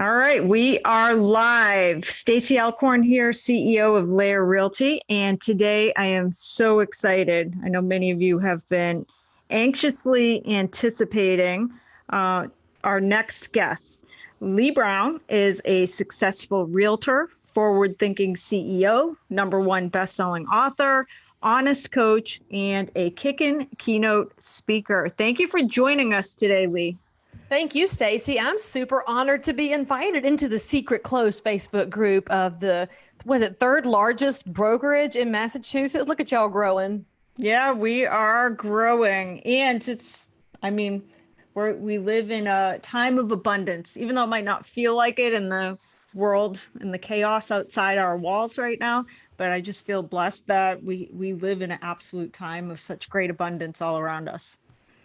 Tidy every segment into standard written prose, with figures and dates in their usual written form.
All right, we are live. Stacy Alcorn here, CEO of Leigh Realty, and today I am so excited. I know many of you have been anxiously anticipating uh, our next guest. Leigh Brown is a successful realtor, forward-thinking CEO, #1 best-selling author, honest coach, and a kickin' keynote speaker. Thank you for joining us today, Leigh. Thank you, Stacy. I'm super honored to be invited into the secret closed Facebook group of the, was it third largest brokerage in Massachusetts? Look at y'all growing. Yeah, we are growing. And we live in a time of abundance, even though it might not feel like it in the world and the chaos outside our walls right now. But I just feel blessed that we live in an absolute time of such great abundance all around us.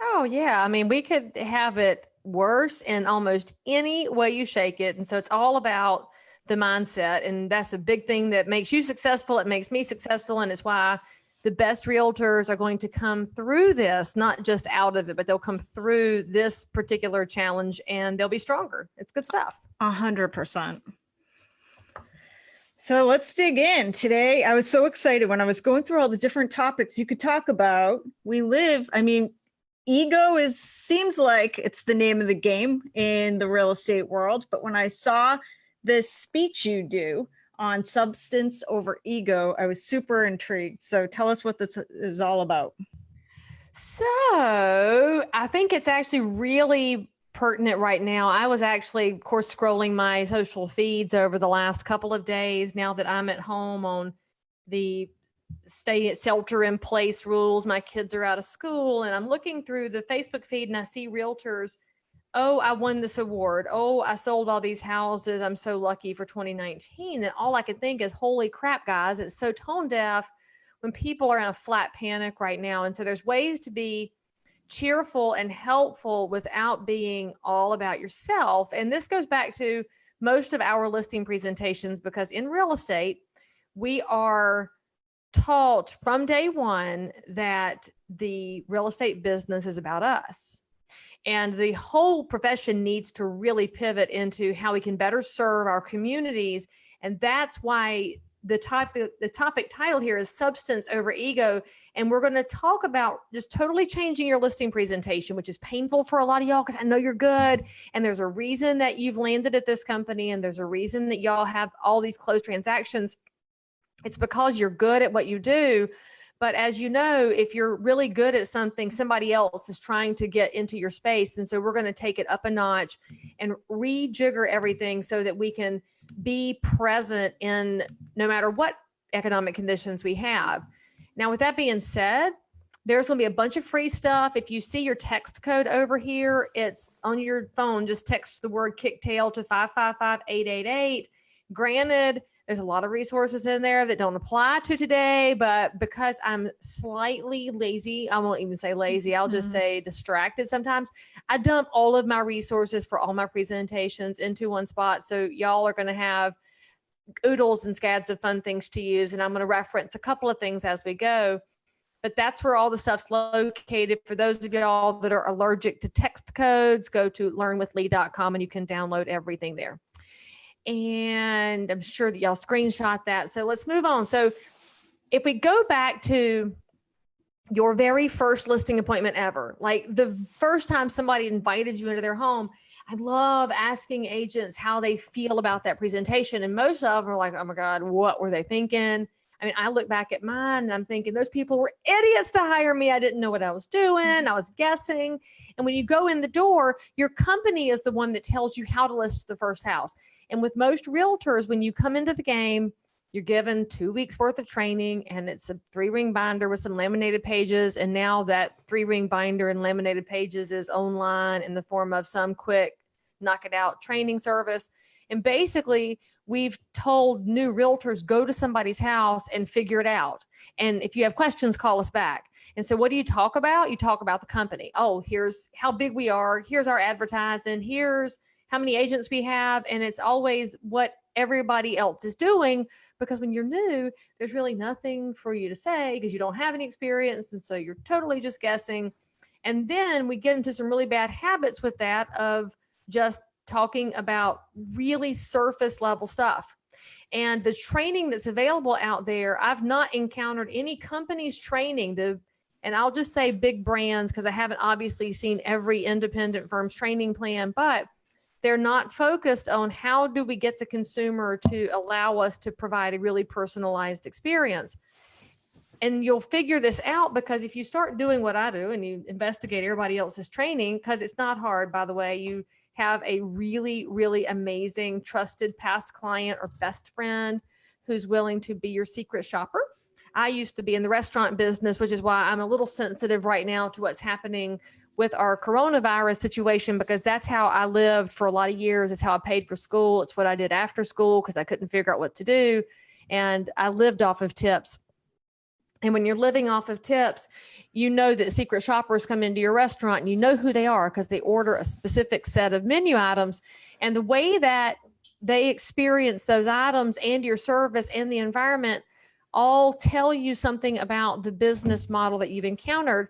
Oh, yeah. I mean, we could have it worse in almost any way you shake it. And so it's all about the mindset. And that's a big thing that makes you successful. It makes me successful. And it's why the best realtors are going to come through this, not just out of it, but they'll come through this particular challenge and they'll be stronger. It's good stuff. 100%. So let's dig in. Today, I was so excited when I was going through all the different topics you could talk about. Ego seems like it's the name of the game in the real estate world. But when I saw this speech you do on substance over ego, I was super intrigued. So tell us what this is all about. So I think it's actually really pertinent right now. I was actually, of course, scrolling my social feeds over the last couple of days now that I'm at home on the shelter in place rules. My kids are out of school and I'm looking through the Facebook feed and I see realtors. Oh, I won this award. Oh, I sold all these houses. I'm so lucky for 2019. And all I could think is, holy crap, guys, it's so tone deaf when people are in a flat panic right now. And so there's ways to be cheerful and helpful without being all about yourself. And this goes back to most of our listing presentations, because in real estate, we are taught from day one that the real estate business is about us. And the whole profession needs to really pivot into how we can better serve our communities. And that's why the topic title here is substance over ego. And we're going to talk about just totally changing your listing presentation, which is painful for a lot of y'all because I know you're good. And there's a reason that you've landed at this company. And there's a reason that y'all have all these closed transactions. It's because you're good at what you do. But as you know, if you're really good at something, somebody else is trying to get into your space. And so we're going to take it up a notch and rejigger everything so that we can be present in no matter what economic conditions we have. Now, with that being said, there's going to be a bunch of free stuff. If you see your text code over here, it's on your phone. Just text the word Kicktail to 555-888. Granted, there's a lot of resources in there that don't apply to today, but because I'm slightly lazy, I won't even say lazy, I'll just say distracted sometimes, I dump all of my resources for all my presentations into one spot. So y'all are going to have oodles and scads of fun things to use, and I'm going to reference a couple of things as we go. But that's where all the stuff's located. For those of y'all that are allergic to text codes, go to learnwithleigh.com and you can download everything there. And I'm sure that y'all screenshot that. So let's move on. So if we go back to your very first listing appointment ever, like the first time somebody invited you into their home, I love asking agents how they feel about that presentation. And most of them are like, oh my God, what were they thinking? I mean, I look back at mine and I'm thinking those people were idiots to hire me. I didn't know what I was doing. I was guessing. And when you go in the door, your company is the one that tells you how to list the first house. And with most realtors, when you come into the game, you're given 2 weeks worth of training and it's a 3-ring binder with some laminated pages. And now that 3-ring binder and laminated pages is online in the form of some quick knock it out training service. And basically we've told new realtors, go to somebody's house and figure it out. And if you have questions, call us back. And so what do you talk about? You talk about the company. Oh, here's how big we are. Here's our advertising. Here's how many agents we have. And it's always what everybody else is doing, because when you're new, there's really nothing for you to say because you don't have any experience. And so you're totally just guessing. And then we get into some really bad habits with that of just talking about really surface level stuff. And the training that's available out there, I've not encountered any companies training and I'll just say big brands, because I haven't obviously seen every independent firm's training plan, but they're not focused on how do we get the consumer to allow us to provide a really personalized experience. And you'll figure this out because if you start doing what I do and you investigate everybody else's training, because it's not hard, by the way, you have a really, really amazing, trusted past client or best friend who's willing to be your secret shopper. I used to be in the restaurant business, which is why I'm a little sensitive right now to what's happening with our coronavirus situation, because that's how I lived for a lot of years. It's how I paid for school. It's what I did after school because I couldn't figure out what to do. And I lived off of tips. And when you're living off of tips, you know that secret shoppers come into your restaurant and you know who they are because they order a specific set of menu items. And the way that they experience those items and your service and the environment all tell you something about the business model that you've encountered.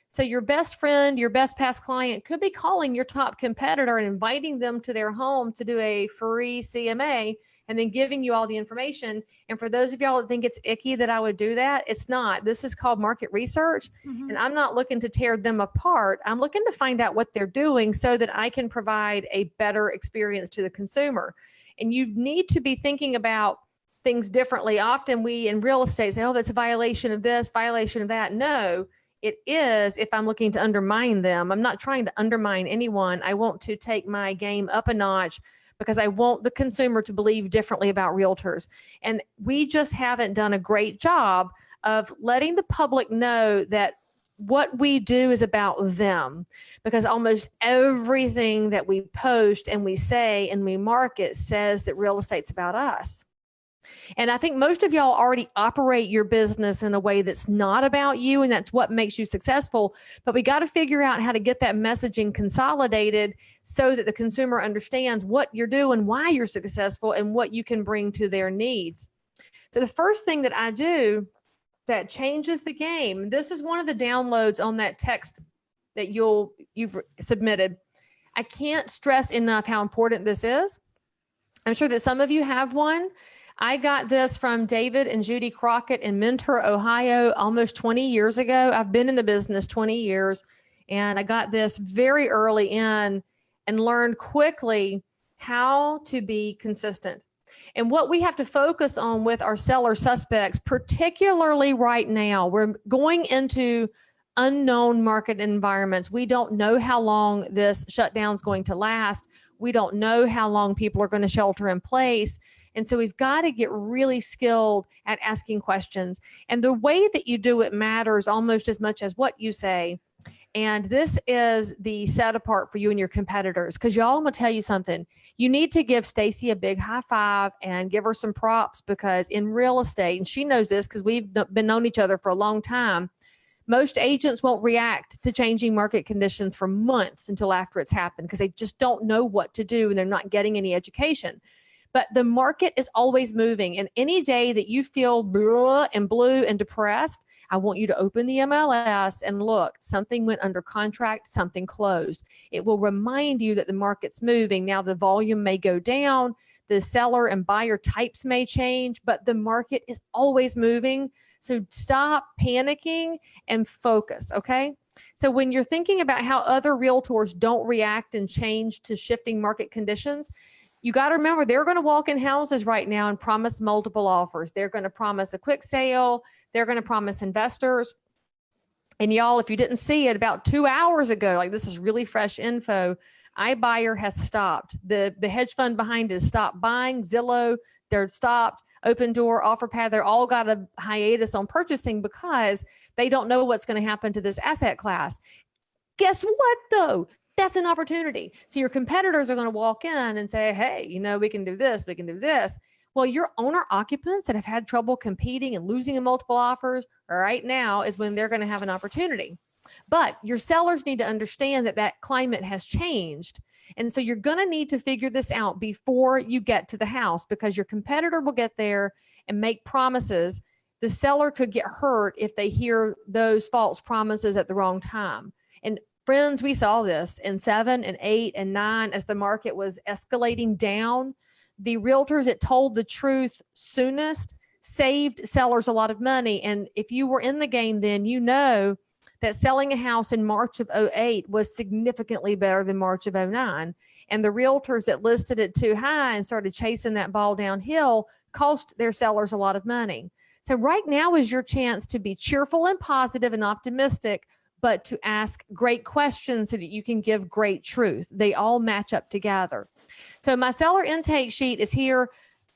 So your best friend, your best past client could be calling your top competitor and inviting them to their home to do a free CMA and then giving you all the information. And for those of y'all that think it's icky that I would do that, it's not. This is called market research. Mm-hmm. And I'm not looking to tear them apart. I'm looking to find out what they're doing so that I can provide a better experience to the consumer. And you need to be thinking about things differently. Often we in real estate say, oh, that's a violation of this, violation of that. No, it is if I'm looking to undermine them. I'm not trying to undermine anyone. I want to take my game up a notch because I want the consumer to believe differently about realtors. And we just haven't done a great job of letting the public know that what we do is about them, because almost everything that we post and we say and we market says that real estate's about us. And I think most of y'all already operate your business in a way that's not about you, and that's what makes you successful. But we got to figure out how to get that messaging consolidated so that the consumer understands what you're doing, why you're successful, and what you can bring to their needs. So the first thing that I do that changes the game, this is one of the downloads on that text that you've submitted. I can't stress enough how important this is. I'm sure that some of you have one. I got this from David and Judy Crockett in Mentor, Ohio, almost 20 years ago. I've been in the business 20 years, and I got this very early in and learned quickly how to be consistent. And what we have to focus on with our seller suspects, particularly right now, we're going into unknown market environments. We don't know how long this shutdown is going to last. We don't know how long people are going to shelter in place. And so we've got to get really skilled at asking questions. And the way that you do it matters almost as much as what you say. And this is the set apart for you and your competitors, because y'all, I'm going to tell you something. You need to give Stacy a big high five and give her some props, because in real estate, and she knows this because we've been known each other for a long time, most agents won't react to changing market conditions for months until after it's happened, because they just don't know what to do and they're not getting any education. But the market is always moving. And any day that you feel blue and depressed, I want you to open the MLS and look, something went under contract, something closed. It will remind you that the market's moving. Now the volume may go down, the seller and buyer types may change, but the market is always moving. So stop panicking and focus, okay? So when you're thinking about how other realtors don't react and change to shifting market conditions, you got to remember they're going to walk in houses right now and promise multiple offers. They're going to promise a quick sale. They're going to promise investors. And y'all, if you didn't see it about 2 hours ago, like this is really fresh info, iBuyer has stopped. The hedge fund behind it stopped buying. Zillow, they're stopped. Open Door, OfferPad, they're all got a hiatus on purchasing because they don't know what's going to happen to this asset class. Guess what though? That's an opportunity. So your competitors are going to walk in and say, hey, we can do this, we can do this. Well, your owner occupants that have had trouble competing and losing in multiple offers right now is when they're going to have an opportunity. But your sellers need to understand that climate has changed. And so you're going to need to figure this out before you get to the house, because your competitor will get there and make promises. The seller could get hurt if they hear those false promises at the wrong time. And Friends, we saw this in 7 and 8 and 9 as the market was escalating down. The realtors that told the truth soonest saved sellers a lot of money. And if you were in the game then, you know that selling a house in March of 08 was significantly better than March of 09. And the realtors that listed it too high and started chasing that ball downhill cost their sellers a lot of money. So right now is your chance to be cheerful and positive and optimistic, but to ask great questions so that you can give great truth. They all match up together. So my seller intake sheet is here.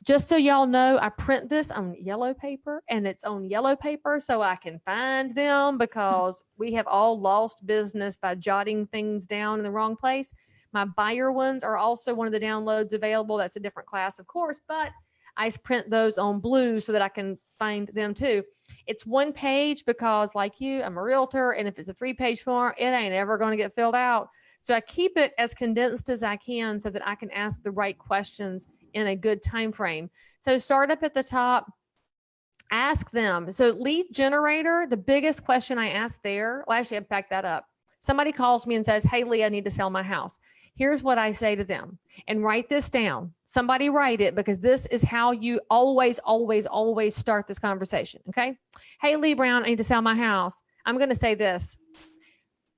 Just so y'all know, I print this on yellow paper, and it's on yellow paper so I can find them, because we have all lost business by jotting things down in the wrong place. My buyer ones are also one of the downloads available. That's a different class, of course, but I print those on blue so that I can find them too. It's one page because, like you, I'm a realtor, and if it's a 3-page form, it ain't ever going to get filled out. So I keep it as condensed as I can so that I can ask the right questions in a good time frame. So start up at the top, ask them. So lead generator, the biggest question I ask there, well, actually, I back that up. Somebody calls me and says, hey, Leigh, I need to sell my house. Here's what I say to them, and write this down. Somebody write it, because this is how you always, always, always start this conversation. Okay. Hey, Leigh Brown, I need to sell my house. I'm going to say this.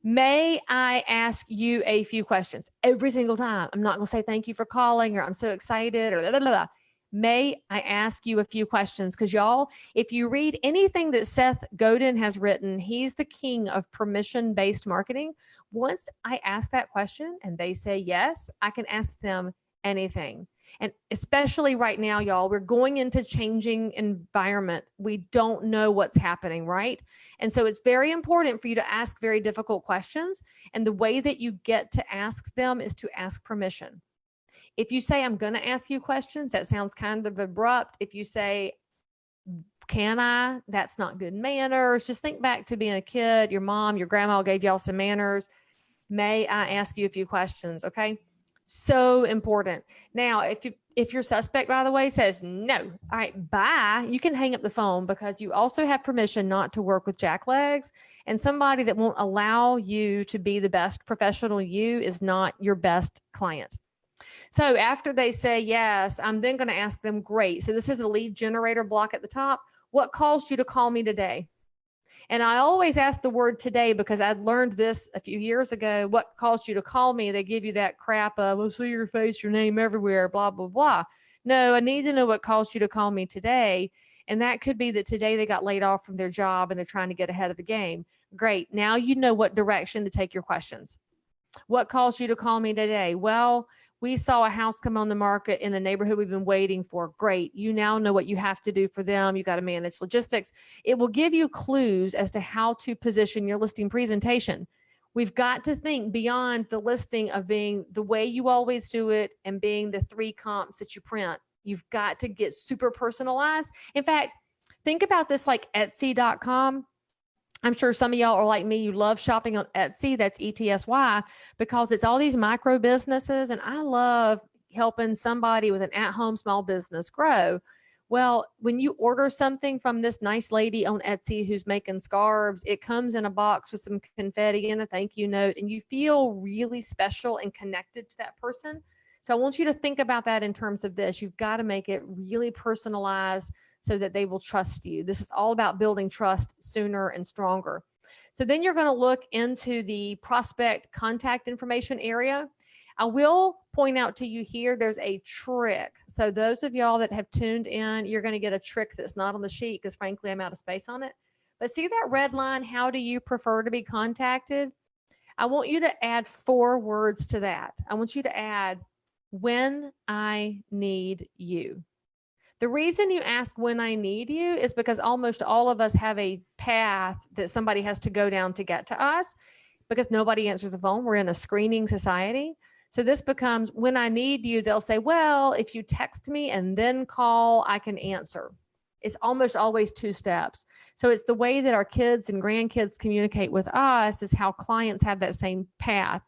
May I ask you a few questions? Every single time. I'm not going to say thank you for calling, or I'm so excited, or blah, blah, blah. May I ask you a few questions? Because y'all, if you read anything that Seth Godin has written, he's the king of permission-based marketing. Once I ask that question and they say yes, I can ask them anything. And especially right now, y'all, we're going into changing environment. We don't know what's happening, right? And so it's very important for you to ask very difficult questions. And the way that you get to ask them is to ask permission. If you say, I'm going to ask you questions, that sounds kind of abrupt. If you say, can I? That's not good manners. Just think back to being a kid. Your mom, your grandma gave y'all some manners. May I ask you a few questions? Okay. So important. Now, if your suspect, by the way, says no, all right, bye, you can hang up the phone, because you also have permission not to work with jacklegs, and somebody that won't allow you to be the best professional you is not your best client. So after they say yes, I'm then going to ask them, great. So this is the lead generator block at the top. What caused you to call me today? And I always ask the word today, because I learned this a few years ago. What caused you to call me? They give you that crap of, we'll see your face, your name everywhere, blah, blah, blah. No, I need to know what caused you to call me today. And that could be that today they got laid off from their job and they're trying to get ahead of the game. Great. Now you know what direction to take your questions. What caused you to call me today? Well, we saw a house come on the market in a neighborhood we've been waiting for. Great. You now know what you have to do for them. You got to manage logistics. It will give you clues as to how to position your listing presentation. We've got to think beyond the listing of being the way you always do it and being the 3 comps that you print. You've got to get super personalized. In fact, think about this like Etsy.com. I'm sure some of y'all are like me. You love shopping on Etsy. That's ETSY, because it's all these micro businesses. And I love helping somebody with an at-home small business grow. Well, when you order something from this nice lady on Etsy who's making scarves, it comes in a box with some confetti and a thank you note, and you feel really special and connected to that person. So I want you to think about that in terms of this. You've got to make it really personalized so that they will trust you. This is all about building trust sooner and stronger. So then you're going to look into the prospect contact information area. I will point out to you here, there's a trick. So those of y'all that have tuned in, you're going to get a trick that's not on the sheet, because frankly, I'm out of space on it. But see that red line, how do you prefer to be contacted? I want you to add 4 words to that. I want you to add, when I need you. The reason you ask when I need you is because almost all of us have a path that somebody has to go down to get to us, because nobody answers the phone. We're in a screening society. So this becomes, when I need you, they'll say, well, if you text me and then call, I can answer. It's almost always 2 steps. So it's the way that our kids and grandkids communicate with us is how clients have that same path.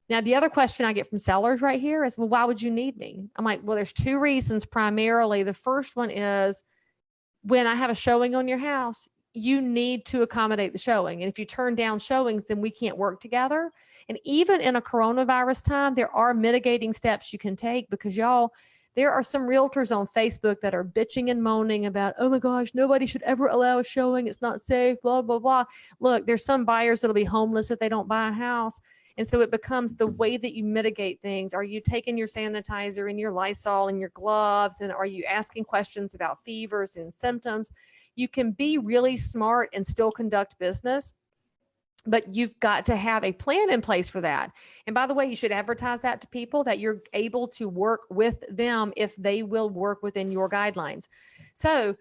Now, the other question I get from sellers right here is, well, why would you need me? I'm like, well, there's 2 reasons primarily. The first one is, when I have a showing on your house, you need to accommodate the showing. And if you turn down showings, then we can't work together. And even in a coronavirus time, there are mitigating steps you can take, because y'all, there are some realtors on Facebook that are bitching and moaning about, oh my gosh, nobody should ever allow a showing. It's not safe, blah, blah, blah. Look, there's some buyers that'll be homeless if they don't buy a house. And so it becomes the way that you mitigate things. Are you taking your sanitizer and your Lysol and your gloves? And are you asking questions about fevers and symptoms? You can be really smart and still conduct business, but you've got to have a plan in place for that. And by the way, you should advertise that to people, that you're able to work with them if they will work within your guidelines. So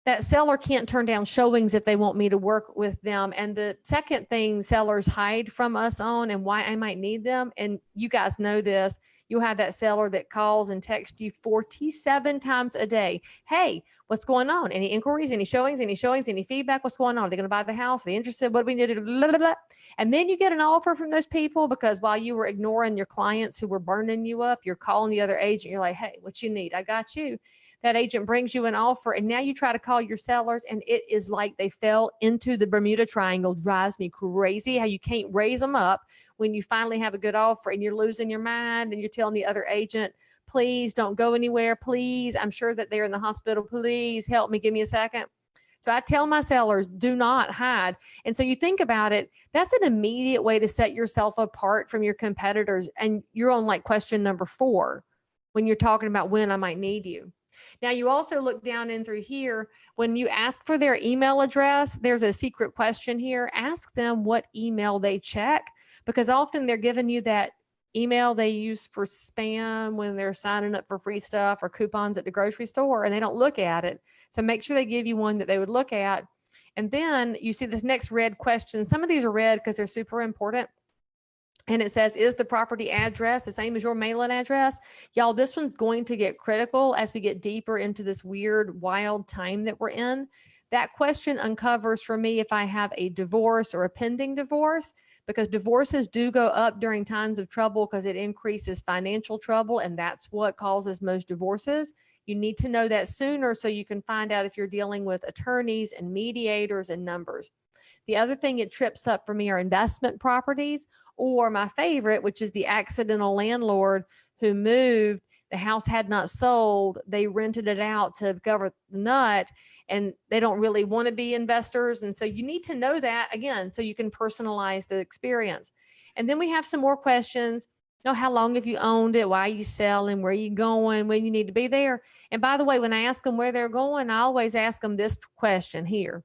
that seller can't turn down showings if they want me to work with them. And the second thing sellers hide from us on, and why I might need them, and you guys know this, you'll have that seller that calls and texts you 47 times a day. Hey, what's going on? Any inquiries, any showings, any feedback? What's going on? Are they going to buy the house? Are they interested? What do we need to do? Blah, blah, blah. And then you get an offer from those people, because while you were ignoring your clients who were burning you up, you're calling the other agent. You're like, hey, what you need? I got you. That agent brings you an offer, and now you try to call your sellers, and it is like they fell into the Bermuda Triangle. Drives me crazy how you can't raise them up when you finally have a good offer, and you're losing your mind, and you're telling the other agent, please don't go anywhere. Please, I'm sure that they're in the hospital. Please help me. Give me a second. So I tell my sellers, do not hide. And so you think about it, that's an immediate way to set yourself apart from your competitors. And you're on like question number 4 when you're talking about when I might need you. Now, you also look down in through here. When you ask for their email address, there's a secret question here. Ask them what email they check, because often they're giving you that email they use for spam when they're signing up for free stuff or coupons at the grocery store, and they don't look at it. So make sure they give you one that they would look at. And then you see this next red question. Some of these are red because they're super important. And it says, is the property address the same as your mailing address? Y'all, this one's going to get critical as we get deeper into this weird, wild time that we're in. That question uncovers for me if I have a divorce or a pending divorce, because divorces do go up during times of trouble because it increases financial trouble, and that's what causes most divorces. You need to know that sooner so you can find out if you're dealing with attorneys and mediators and numbers. The other thing it trips up for me are investment properties, or my favorite, which is the accidental landlord who moved, the house had not sold, they rented it out to cover the nut, and they don't really want to be investors. And so you need to know that, again, so you can personalize the experience. And then we have some more questions. How long have you owned it? Why are you selling? Where are you going? When you need to be there? And by the way, when I ask them where they're going, I always ask them this question here.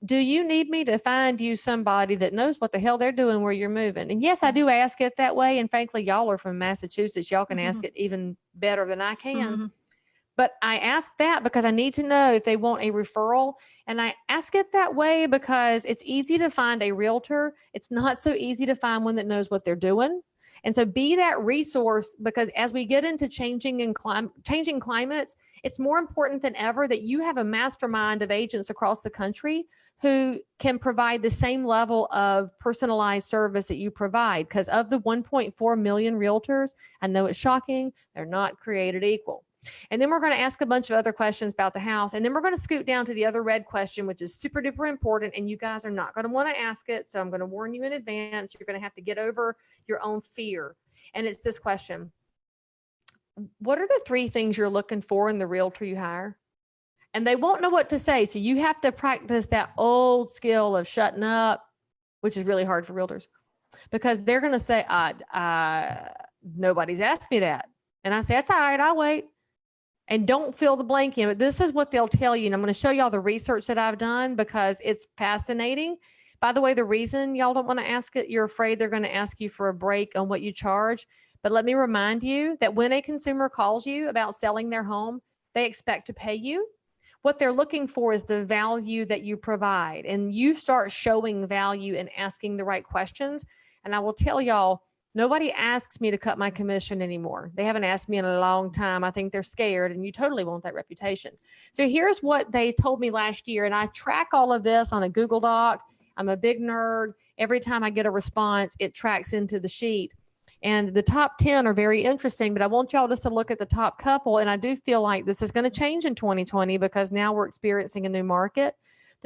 Do you need me to find you somebody that knows what the hell they're doing where you're moving? And yes, I do ask it that way. And frankly, y'all are from Massachusetts. Y'all can ask it even better than I can. But I ask that because I need to know if they want a referral. And I ask it that way because it's easy to find a realtor. It's not so easy to find one that knows what they're doing. And so be that resource, because as we get into changing climates, it's more important than ever that you have a mastermind of agents across the country who can provide the same level of personalized service that you provide. Because of the 1.4 million realtors, I know it's shocking, they're not created equal. And then we're going to ask a bunch of other questions about the house. And then we're going to scoot down to the other red question, which is super duper important. And you guys are not going to want to ask it. So I'm going to warn you in advance. You're going to have to get over your own fear. And it's this question. What are the 3 things you're looking for in the realtor you hire? And they won't know what to say. So you have to practice that old skill of shutting up, which is really hard for realtors, because they're going to say, nobody's asked me that. And I say, that's all right, I'll wait. And don't fill the blank in. But this is what they'll tell you. And I'm going to show y'all the research that I've done because it's fascinating. By the way, the reason y'all don't want to ask it, you're afraid they're going to ask you for a break on what you charge. But let me remind you that when a consumer calls you about selling their home, they expect to pay you. What they're looking for is the value that you provide. And you start showing value and asking the right questions. And I will tell y'all, nobody asks me to cut my commission anymore. They haven't asked me in a long time. I think they're scared, and you totally want that reputation. So here's what they told me last year. And I track all of this on a Google Doc. I'm a big nerd. Every time I get a response, it tracks into the sheet. And the top 10 are very interesting, but I want y'all just to look at the top couple. And I do feel like this is going to change in 2020 because now we're experiencing a new market.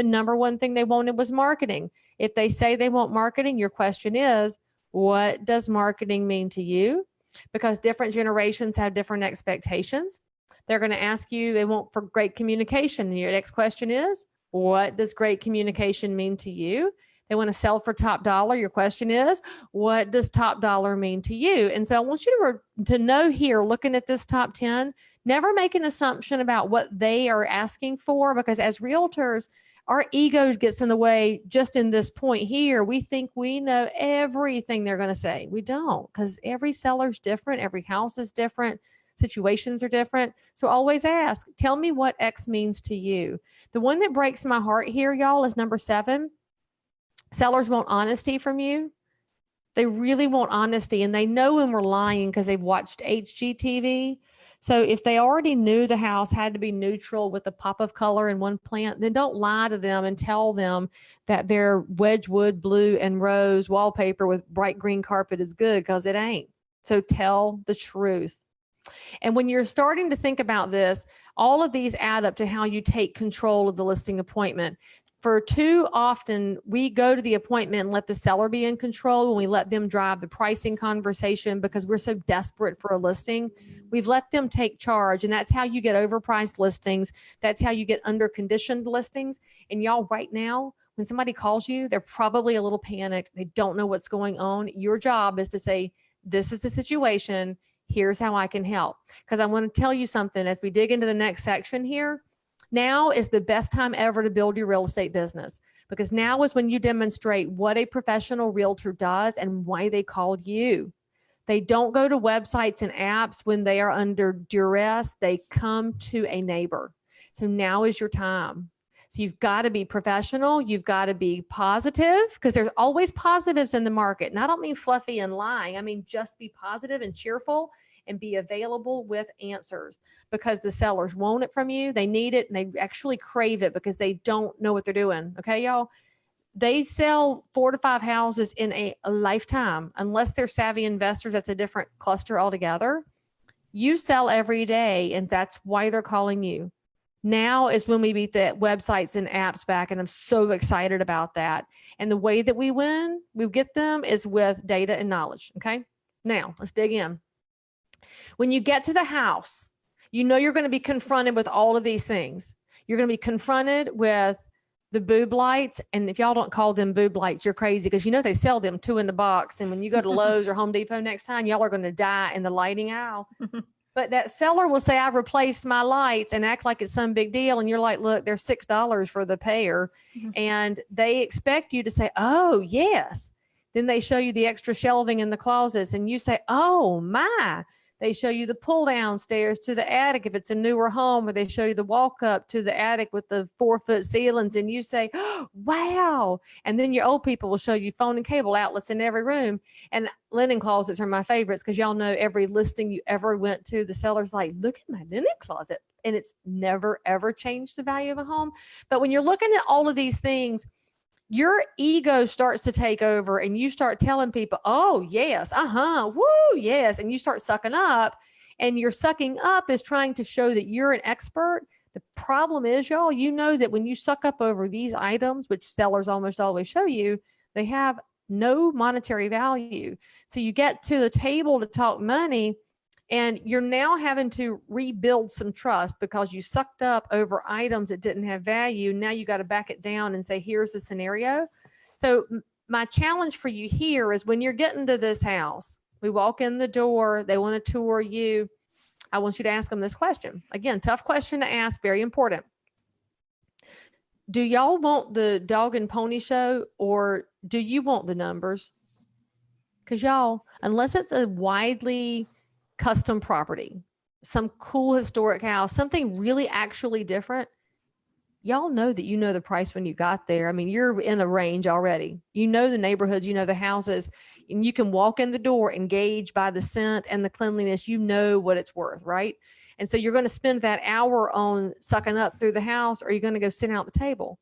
the number one thing they wanted was marketing. If they say they want marketing, your question is, what does marketing mean to you? Because different generations have different expectations. They're going to ask you, they want for great communication. And your next question is, what does great communication mean to you? They want to sell for top dollar. Your question is, what does top dollar mean to you? And so I want you to know here, looking at this top 10, never make an assumption about what they are asking for, because as realtors, our ego gets in the way just in this point here. We think we know everything they're going to say. We don't, because every seller's different. Every house is different. Situations are different. So always ask, tell me what X means to you. The one that breaks my heart here, y'all, is number 7. Sellers want honesty from you. They really want honesty, and they know when we're lying because they've watched HGTV. So if they already knew the house had to be neutral with a pop of color in one plant, then don't lie to them and tell them that their Wedgwood blue and rose wallpaper with bright green carpet is good, because it ain't. So tell the truth. And when you're starting to think about this, all of these add up to how you take control of the listing appointment. For too often, we go to the appointment and let the seller be in control, and we let them drive the pricing conversation because we're so desperate for a listing. We've let them take charge, and that's how you get overpriced listings. That's how you get under-conditioned listings. And y'all, right now, when somebody calls you, they're probably a little panicked. They don't know what's going on. Your job is to say, this is the situation. Here's how I can help. Because I want to tell you something as we dig into the next section here. Now is the best time ever to build your real estate business, because now is when you demonstrate what a professional realtor does and why they called you. They don't go to websites and apps when they are under duress. They come to a neighbor. So now is your time. So you've got to be professional. You've got to be positive, because there's always positives in the market. And I don't mean fluffy and lying. I mean, just be positive and cheerful and be available with answers, because the sellers want it from you. They need it, and they actually crave it because they don't know what they're doing. Okay, y'all? They sell 4 to 5 houses in a lifetime. Unless they're savvy investors, that's a different cluster altogether. You sell every day, and that's why they're calling you. Now is when we beat the websites and apps back, and I'm so excited about that. And the way that we win, we get them, is with data and knowledge. Okay, now let's dig in. When you get to the house, you know you're going to be confronted with all of these things. You're going to be confronted with the boob lights. And if y'all don't call them boob lights, you're crazy, because you know they sell them 2 in the box. And when you go to Lowe's or Home Depot next time, y'all are going to die in the lighting aisle. But that seller will say, I've replaced my lights, and act like it's some big deal. And you're like, look, they're $6 for the pair. And they expect you to say, oh, yes. Then they show you the extra shelving in the closets, and you say, oh, my. They show you the pull down stairs to the attic if it's a newer home, or they show you the walk up to the attic with the 4-foot ceilings, and you say, oh, wow. And then your old people will show you phone and cable outlets in every room. And linen closets are my favorites, because y'all know every listing you ever went to, the seller's like, look at my linen closet. And it's never, ever changed the value of a home. But when you're looking at all of these things, your ego starts to take over, and you start telling people, oh, yes, woo, yes. And you start sucking up, and your sucking up is trying to show that you're an expert. The problem is, y'all, you know that when you suck up over these items, which sellers almost always show you, they have no monetary value. So you get to the table to talk money, and you're now having to rebuild some trust because you sucked up over items that didn't have value. Now you got to back it down and say, here's the scenario. So my challenge for you here is, when you're getting to this house, we walk in the door, they want to tour you. I want you to ask them this question. Again, tough question to ask, very important. Do y'all want the dog and pony show, or do you want the numbers? Because y'all, unless it's a widely custom property, some cool historic house, something really actually different, y'all know that you know the price when you got there. I mean, you're in a range already. You know the neighborhoods, you know the houses, and you can walk in the door and gauge by the scent and the cleanliness, you know what it's worth, right? And so you're going to spend that hour on sucking up through the house, or you're going to go sit down at the table.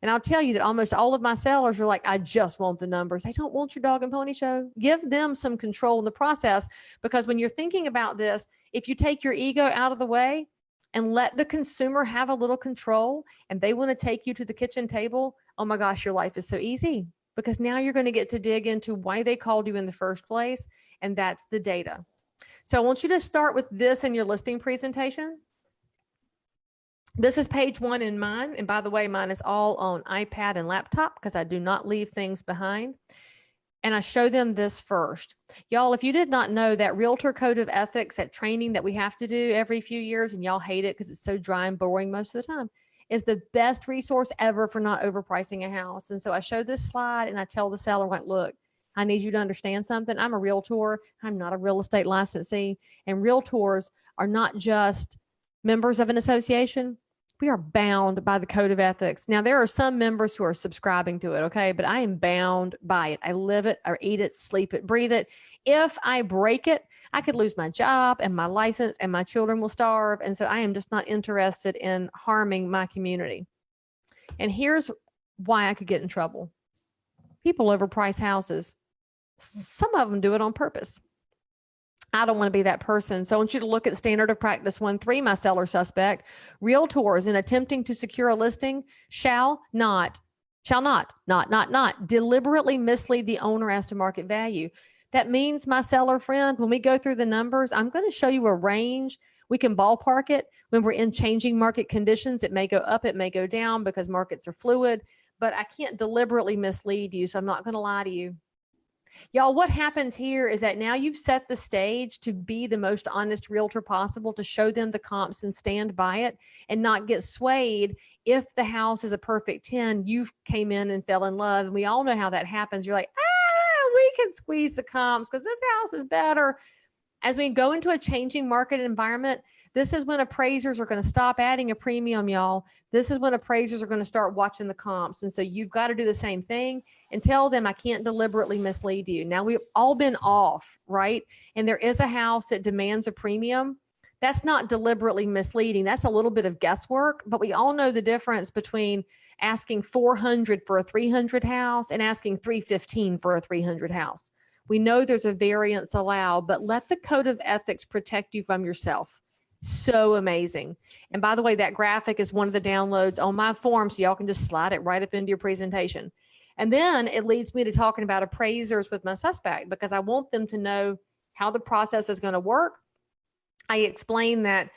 And I'll tell you that almost all of my sellers are like, I just want the numbers. They don't want your dog and pony show. Give them some control in the process, because when you're thinking about this, if you take your ego out of the way, and let the consumer have a little control, and they want to take you to the kitchen table, oh my gosh, your life is so easy, because now you're going to get to dig into why they called you in the first place. And that's the data. So I want you to start with this in your listing presentation. This is page 1 in mine. And by the way, mine is all on iPad and laptop because I do not leave things behind. And I show them this first. Y'all, if you did not know that Realtor Code of Ethics, that training that we have to do every few years, and y'all hate it because it's so dry and boring most of the time, is the best resource ever for not overpricing a house. And so I show this slide and I tell the seller, like, look, I need you to understand something. I'm a realtor. I'm not a real estate licensee. And realtors are not just members of an association. We are bound by the code of ethics. Now, there are some members who are subscribing to it, okay? But I am bound by it. I live it, or eat it, sleep it, breathe it. If I break it, I could lose my job and my license, and my children will starve. And so I am just not interested in harming my community. And here's why I could get in trouble. People overprice houses. Some of them do it on purpose. I don't want to be that person. So I want you to look at standard of practice 1.3, my seller suspect. Realtors, in attempting to secure a listing, shall not deliberately mislead the owner as to market value. That means, my seller friend, when we go through the numbers, I'm going to show you a range. We can ballpark it. When we're in changing market conditions, it may go up, it may go down, because markets are fluid, but I can't deliberately mislead you. So I'm not going to lie to you. Y'all, what happens here is that now you've set the stage to be the most honest realtor possible, to show them the comps and stand by it and not get swayed. If the house is a perfect 10, you came in and fell in love. And we all know how that happens. You're like, we can squeeze the comps because this house is better. As we go into a changing market environment, this is when appraisers are going to stop adding a premium, y'all. This is when appraisers are going to start watching the comps. And so you've got to do the same thing and tell them, I can't deliberately mislead you. Now, we've all been off, right? And there is a house that demands a premium. That's not deliberately misleading. That's a little bit of guesswork, but we all know the difference between asking $400 for a 300 house and asking $315 for a 300 house. We know there's a variance allowed, but let the code of ethics protect you from yourself. So amazing. And by the way, that graphic is one of the downloads on my form, so y'all can just slide it right up into your presentation. And then it leads me to talking about appraisers with my suspect, because I want them to know how the process is going to work. I explain that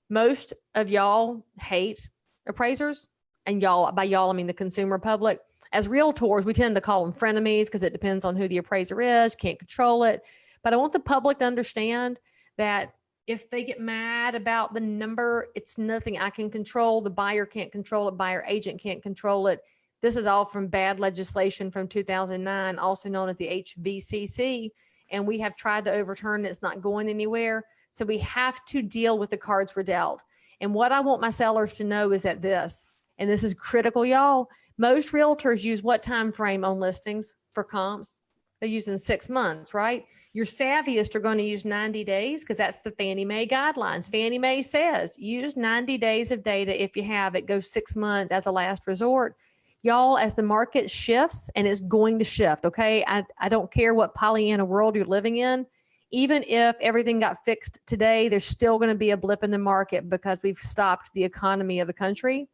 most of y'all hate appraisers, and y'all, by y'all, I mean the consumer public. As realtors, we tend to call them frenemies because it depends on who the appraiser is, can't control it. But I want the public to understand that if they get mad about the number, it's nothing I can control. The buyer can't control it. Buyer agent can't control it. This is all from bad legislation from 2009, also known as the HVCC. And we have tried to overturn it. It's not going anywhere. So we have to deal with the cards we're dealt. And what I want my sellers to know is that this, and this is critical, y'all, most realtors use what time frame on listings for comps? They're using 6 months, right? Your savviest are going to use 90 days because that's the Fannie Mae guidelines. Fannie Mae says use 90 days of data. If you have it, go 6 months as a last resort. Y'all, as the market shifts, and it's going to shift, okay? I don't care what Pollyanna world you're living in. Even if everything got fixed today, there's still going to be a blip in the market because we've stopped the economy of the country.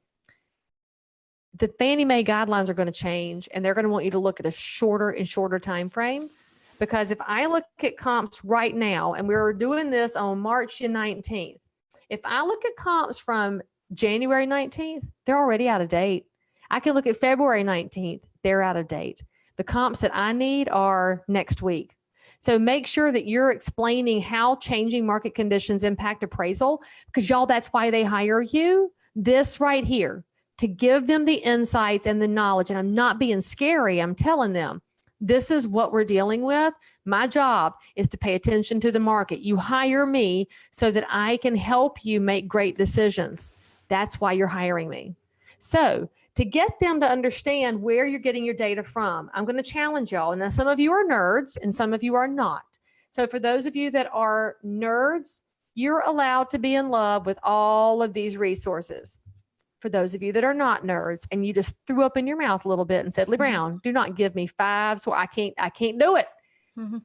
The Fannie Mae guidelines are going to change, and they're going to want you to look at a shorter and shorter time frame. Because if I look at comps right now, and we're doing this on March 19th, if I look at comps from January 19th, they're already out of date. I can look at February 19th, they're out of date. The comps that I need are next week. So make sure that you're explaining how changing market conditions impact appraisal, because y'all, that's why they hire you. This right here, to give them the insights and the knowledge. And I'm not being scary. I'm telling them, this is what we're dealing with. My job is to pay attention to the market. You hire me so that I can help you make great decisions. That's why you're hiring me. So to get them to understand where you're getting your data from, I'm going to challenge y'all. And now some of you are nerds and some of you are not. So for those of you that are nerds, you're allowed to be in love with all of these resources. For those of you that are not nerds and you just threw up in your mouth a little bit and said, Leigh Brown, do not give me 5, so I can't do it.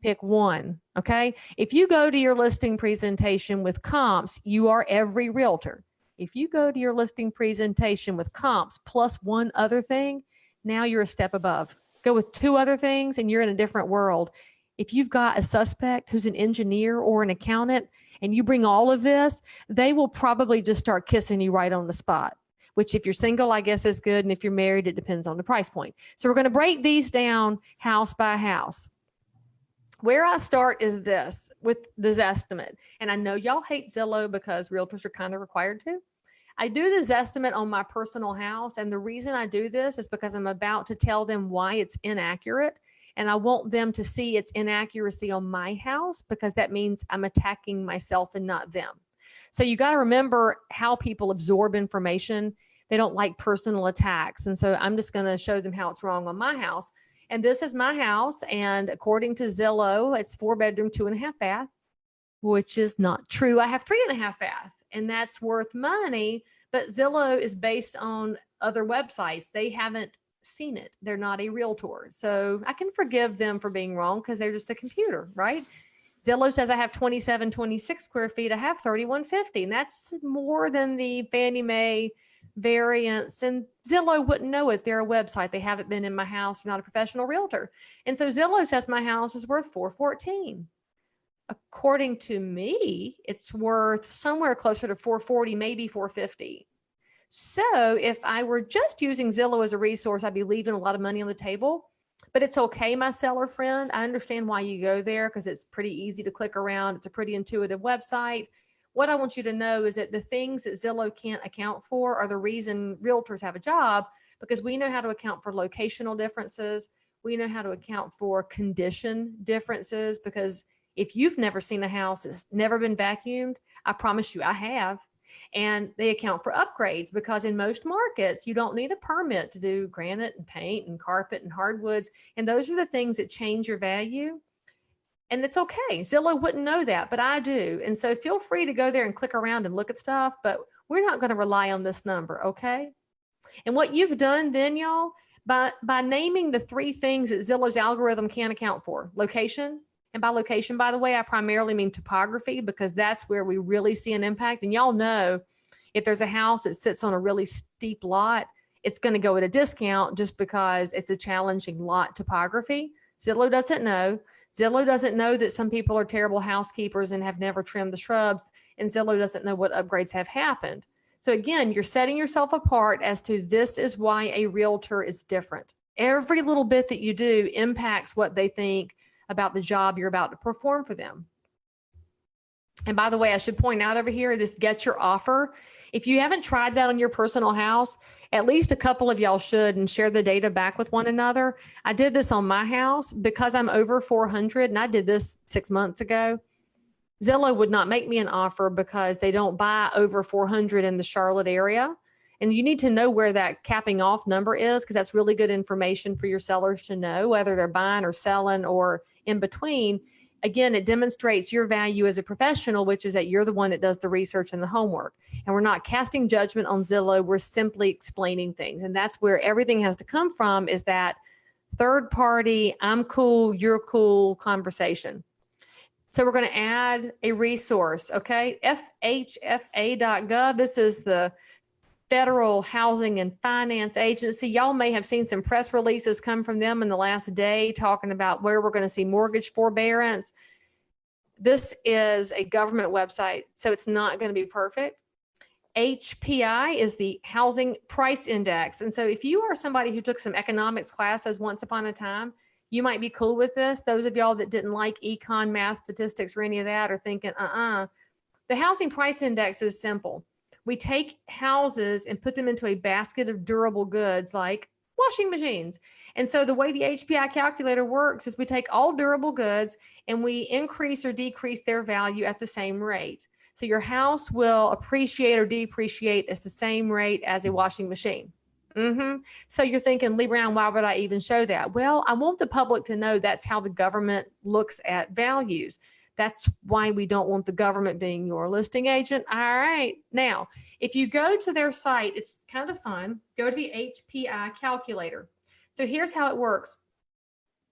Pick one. Okay. If you go to your listing presentation with comps, you are every realtor. If you go to your listing presentation with comps plus one other thing, now you're a step above. Go with two other things and you're in a different world. If you've got a suspect who's an engineer or an accountant and you bring all of this, they will probably just start kissing you right on the spot, which if you're single, I guess is good. And if you're married, it depends on the price point. So we're going to break these down house by house. Where I start is this with this estimate. And I know y'all hate Zillow because realtors are kind of required to. I do this estimate on my personal house. And the reason I do this is because I'm about to tell them why it's inaccurate. And I want them to see its inaccuracy on my house because that means I'm attacking myself and not them. So you got to remember how people absorb information. They don't like personal attacks. And so I'm just going to show them how it's wrong on my house. And this is my house. And according to Zillow, it's 4-bedroom, 2.5 bath, which is not true. I have 3.5 bath, and that's worth money. But Zillow is based on other websites. They haven't seen it. They're not a realtor. So I can forgive them for being wrong because they're just a computer, right? Zillow says I have 2726 square feet. I have 3150, and that's more than the Fannie Mae variance. And Zillow wouldn't know it. They're a website. They haven't been in my house. They're not a professional realtor. And so Zillow says my house is worth 414. According to me, it's worth somewhere closer to 440, maybe 450. So if I were just using Zillow as a resource, I'd be leaving a lot of money on the table. But it's okay, my seller friend. I understand why you go there because it's pretty easy to click around. It's a pretty intuitive website. What I want you to know is that the things that Zillow can't account for are the reason realtors have a job, because we know how to account for locational differences. We know how to account for condition differences, because if you've never seen a house that's never been vacuumed, I promise you I have. And they account for upgrades because in most markets, you don't need a permit to do granite and paint and carpet and hardwoods. And those are the things that change your value. And it's okay. Zillow wouldn't know that, but I do. And so feel free to go there and click around and look at stuff, but we're not going to rely on this number, okay? And what you've done then, y'all, by naming the three things that Zillow's algorithm can't account for: location. And by location, by the way, I primarily mean topography, because that's where we really see an impact. And y'all know if there's a house that sits on a really steep lot, it's going to go at a discount just because it's a challenging lot topography. Zillow doesn't know. Zillow doesn't know that some people are terrible housekeepers and have never trimmed the shrubs. And Zillow doesn't know what upgrades have happened. So again, you're setting yourself apart as to this is why a realtor is different. Every little bit that you do impacts what they think about the job you're about to perform for them. And by the way, I should point out over here, this get your offer. If you haven't tried that on your personal house, at least a couple of y'all should, and share the data back with one another. I did this on my house because I'm over 400, and I did this 6 months ago. Zillow would not make me an offer because they don't buy over 400 in the Charlotte area. And you need to know where that capping off number is, because that's really good information for your sellers to know, whether they're buying or selling or in between. Again, it demonstrates your value as a professional, which is that you're the one that does the research and the homework. And we're not casting judgment on Zillow. We're simply explaining things. And that's where everything has to come from, is that third party, I'm cool, you're cool conversation. So we're going to add a resource, okay? FHFA.gov. This is the Federal Housing and Finance Agency. Y'all may have seen some press releases come from them in the last day talking about where we're going to see mortgage forbearance. This is a government website, so it's not going to be perfect. HPI is the Housing Price Index. And so if you are somebody who took some economics classes once upon a time, you might be cool with this. Those of y'all that didn't like econ, math, statistics, or any of that are thinking, The Housing Price Index is simple. We take houses and put them into a basket of durable goods like washing machines. And so the way the HPI calculator works is we take all durable goods and we increase or decrease their value at the same rate. So your house will appreciate or depreciate at the same rate as a washing machine. So you're thinking, Leigh Brown, why would I even show that? Well, I want the public to know that's how the government looks at values. That's why we don't want the government being your listing agent. All right. Now, if you go to their site, it's kind of fun. Go to the HPI calculator. So here's how it works.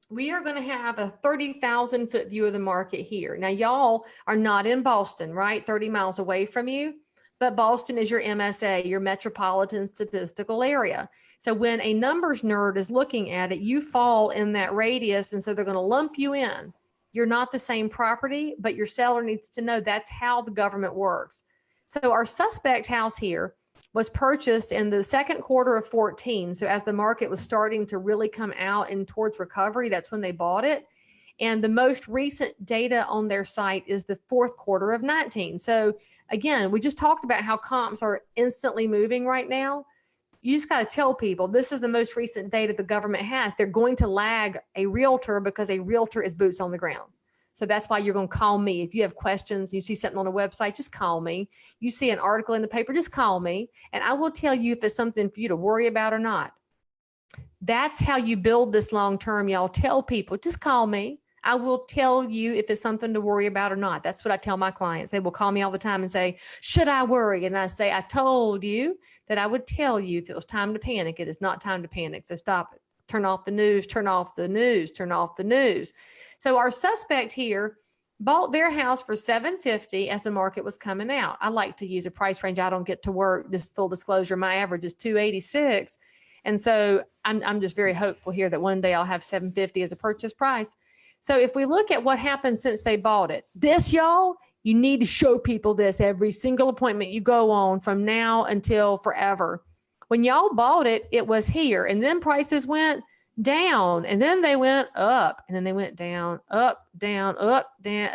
We are going to have a 30,000 foot view of the market here. Now, y'all are not in Boston, right? 30 miles away from you. but Boston is your MSA, your metropolitan statistical area. So when a numbers nerd is looking at it, you fall in that radius, and so they're going to lump you in. You're not the same property, but your seller needs to know that's how the government works. So our suspect house here was purchased in the second quarter of 14. So as the market was starting to really come out and towards recovery, that's when they bought it. And the most recent data on their site is the fourth quarter of 19. So again, we just talked about how comps are instantly moving right now. You just got to tell people this is the most recent data the government has. They're going to lag a realtor because a realtor is boots on the ground. So that's why you're going to call me. If you have questions, you see something on a website, just call me. You see an article in the paper, just call me. And I will tell you if it's something for you to worry about or not. That's how you build this long term, y'all. Tell people, just call me. I will tell you if it's something to worry about or not. That's what I tell my clients. They will call me all the time and say, should I worry? And I say, I told you that I would tell you if it was time to panic. It is not time to panic. So stop it. Turn off the news, turn off the news, turn off the news. So our suspect here bought their house for $750 as the market was coming out. I like to use a price range. I don't get to work, just full disclosure. My average is $286. And so I'm just very hopeful here that one day I'll have $750 as a purchase price. So if we look at what happened since they bought it, this, y'all, you need to show people this every single appointment you go on from now until forever. When y'all bought it, it was here, and then prices went down, and then they went up, and then they went down, up, down,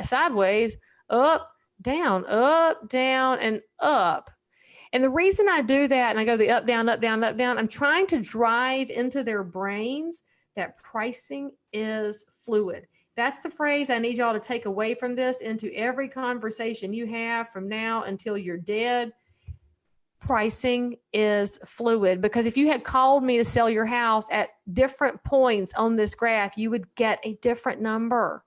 sideways, up, down, and up. And the reason I do that, and I go the up, down, I'm trying to drive into their brains that pricing is fluid. That's the phrase I need y'all to take away from this into every conversation you have from now until you're dead. Pricing is fluid, because if you had called me to sell your house at different points on this graph, you would get a different number.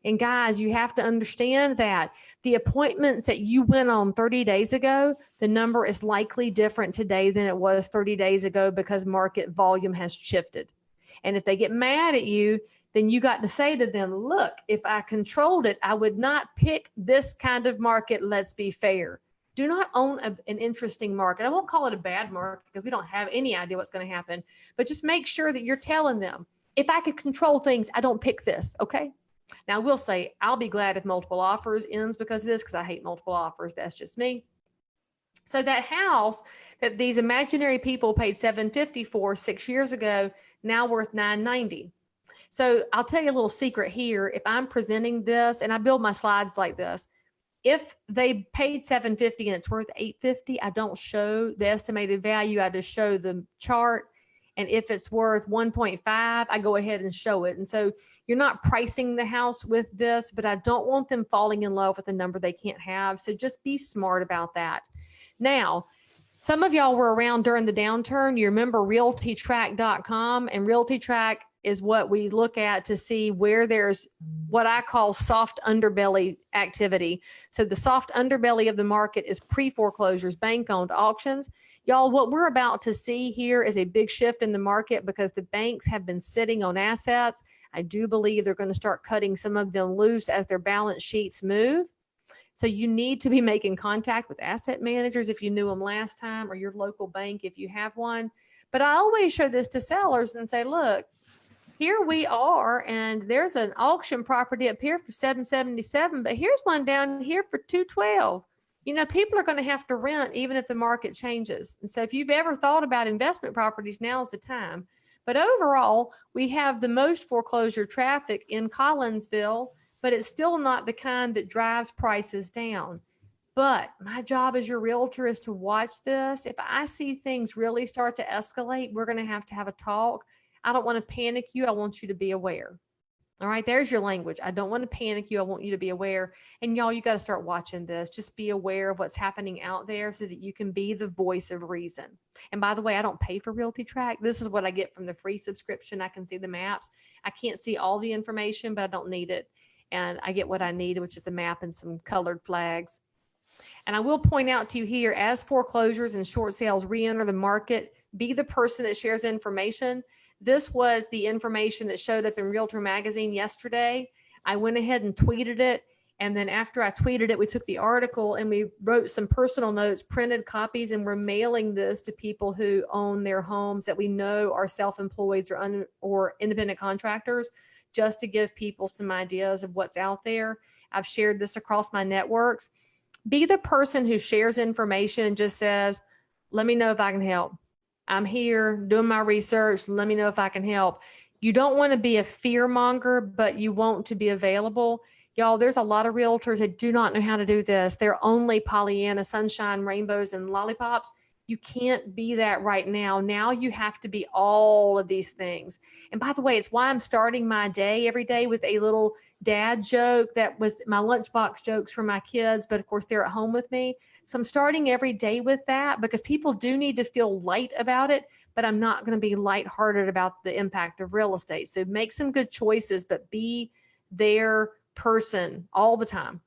And guys, you have to understand that the appointments that you went on 30 days ago, the number is likely different today than it was 30 days ago because market volume has shifted. And if they get mad at you, then you got to say to them, look, if I controlled it, I would not pick this kind of market. Let's be fair. Do not own an interesting market. I won't call it a bad market because we don't have any idea what's going to happen, but just make sure that you're telling them, if I could control things, I don't pick this. Okay. Now I will say, I'll be glad if multiple offers ends because of this, because I hate multiple offers. That's just me. So that house that these imaginary people paid $750 for 6 years ago, now worth $990. So I'll tell you a little secret here. If I'm presenting this, and I build my slides like this, if they paid $750 and it's worth $850, I don't show the estimated value. I just show the chart. And if it's worth 1.5, I go ahead and show it. And so you're not pricing the house with this, but I don't want them falling in love with a number they can't have. So just be smart about that. Now, some of y'all were around during the downturn. You remember realtytrack.com, and RealtyTrack is what we look at to see where there's what I call soft underbelly activity. So the soft underbelly of the market is pre-foreclosures, bank-owned auctions. Y'all, what we're about to see here is a big shift in the market because the banks have been sitting on assets. I do believe they're going to start cutting some of them loose as their balance sheets move. So you need to be making contact with asset managers if you knew them last time, or your local bank if you have one. But I always show this to sellers and say, look, here we are, and there's an auction property up here for $777, but here's one down here for $212. You know, people are going to have to rent even if the market changes. And so if you've ever thought about investment properties, now's the time. But overall, we have the most foreclosure traffic in Collinsville, but it's still not the kind that drives prices down. But my job as your realtor is to watch this. If I see things really start to escalate, we're going to have a talk. I don't want to panic you. I want you to be aware. All right, there's your language. I don't want to panic you. I want you to be aware. And y'all, you got to start watching this. Just be aware of what's happening out there so that you can be the voice of reason. And by the way, I don't pay for RealtyTrack. This is what I get from the free subscription. I can see the maps. I can't see all the information, but I don't need it. And I get what I need, which is a map and some colored flags. And I will point out to you here, as foreclosures and short sales re-enter the market, be the person that shares information. This was the information that showed up in Realtor Magazine yesterday. I went ahead and tweeted it, And then after I tweeted it, we took the article and we wrote some personal notes, printed copies, and we're mailing this to people who own their homes that we know are self-employed or independent contractors, just to give people some ideas of what's out there. I've shared this across my networks. Be the person who shares information and just says, let me know if I can help. I'm here doing my research. Let me know if I can help. You don't want to be a fear monger, but you want to be available. Y'all, there's a lot of realtors that do not know how to do this. They're only Pollyanna, sunshine, rainbows, and lollipops. You can't be that right now. Now you have to be all of these things. And by the way, it's why I'm starting my day every day with a little dad joke that was my lunchbox jokes for my kids, but of course they're at home with me. So I'm starting every day with that because people do need to feel light about it, but I'm not going to be lighthearted about the impact of real estate. So make some good choices, but be their person all the time.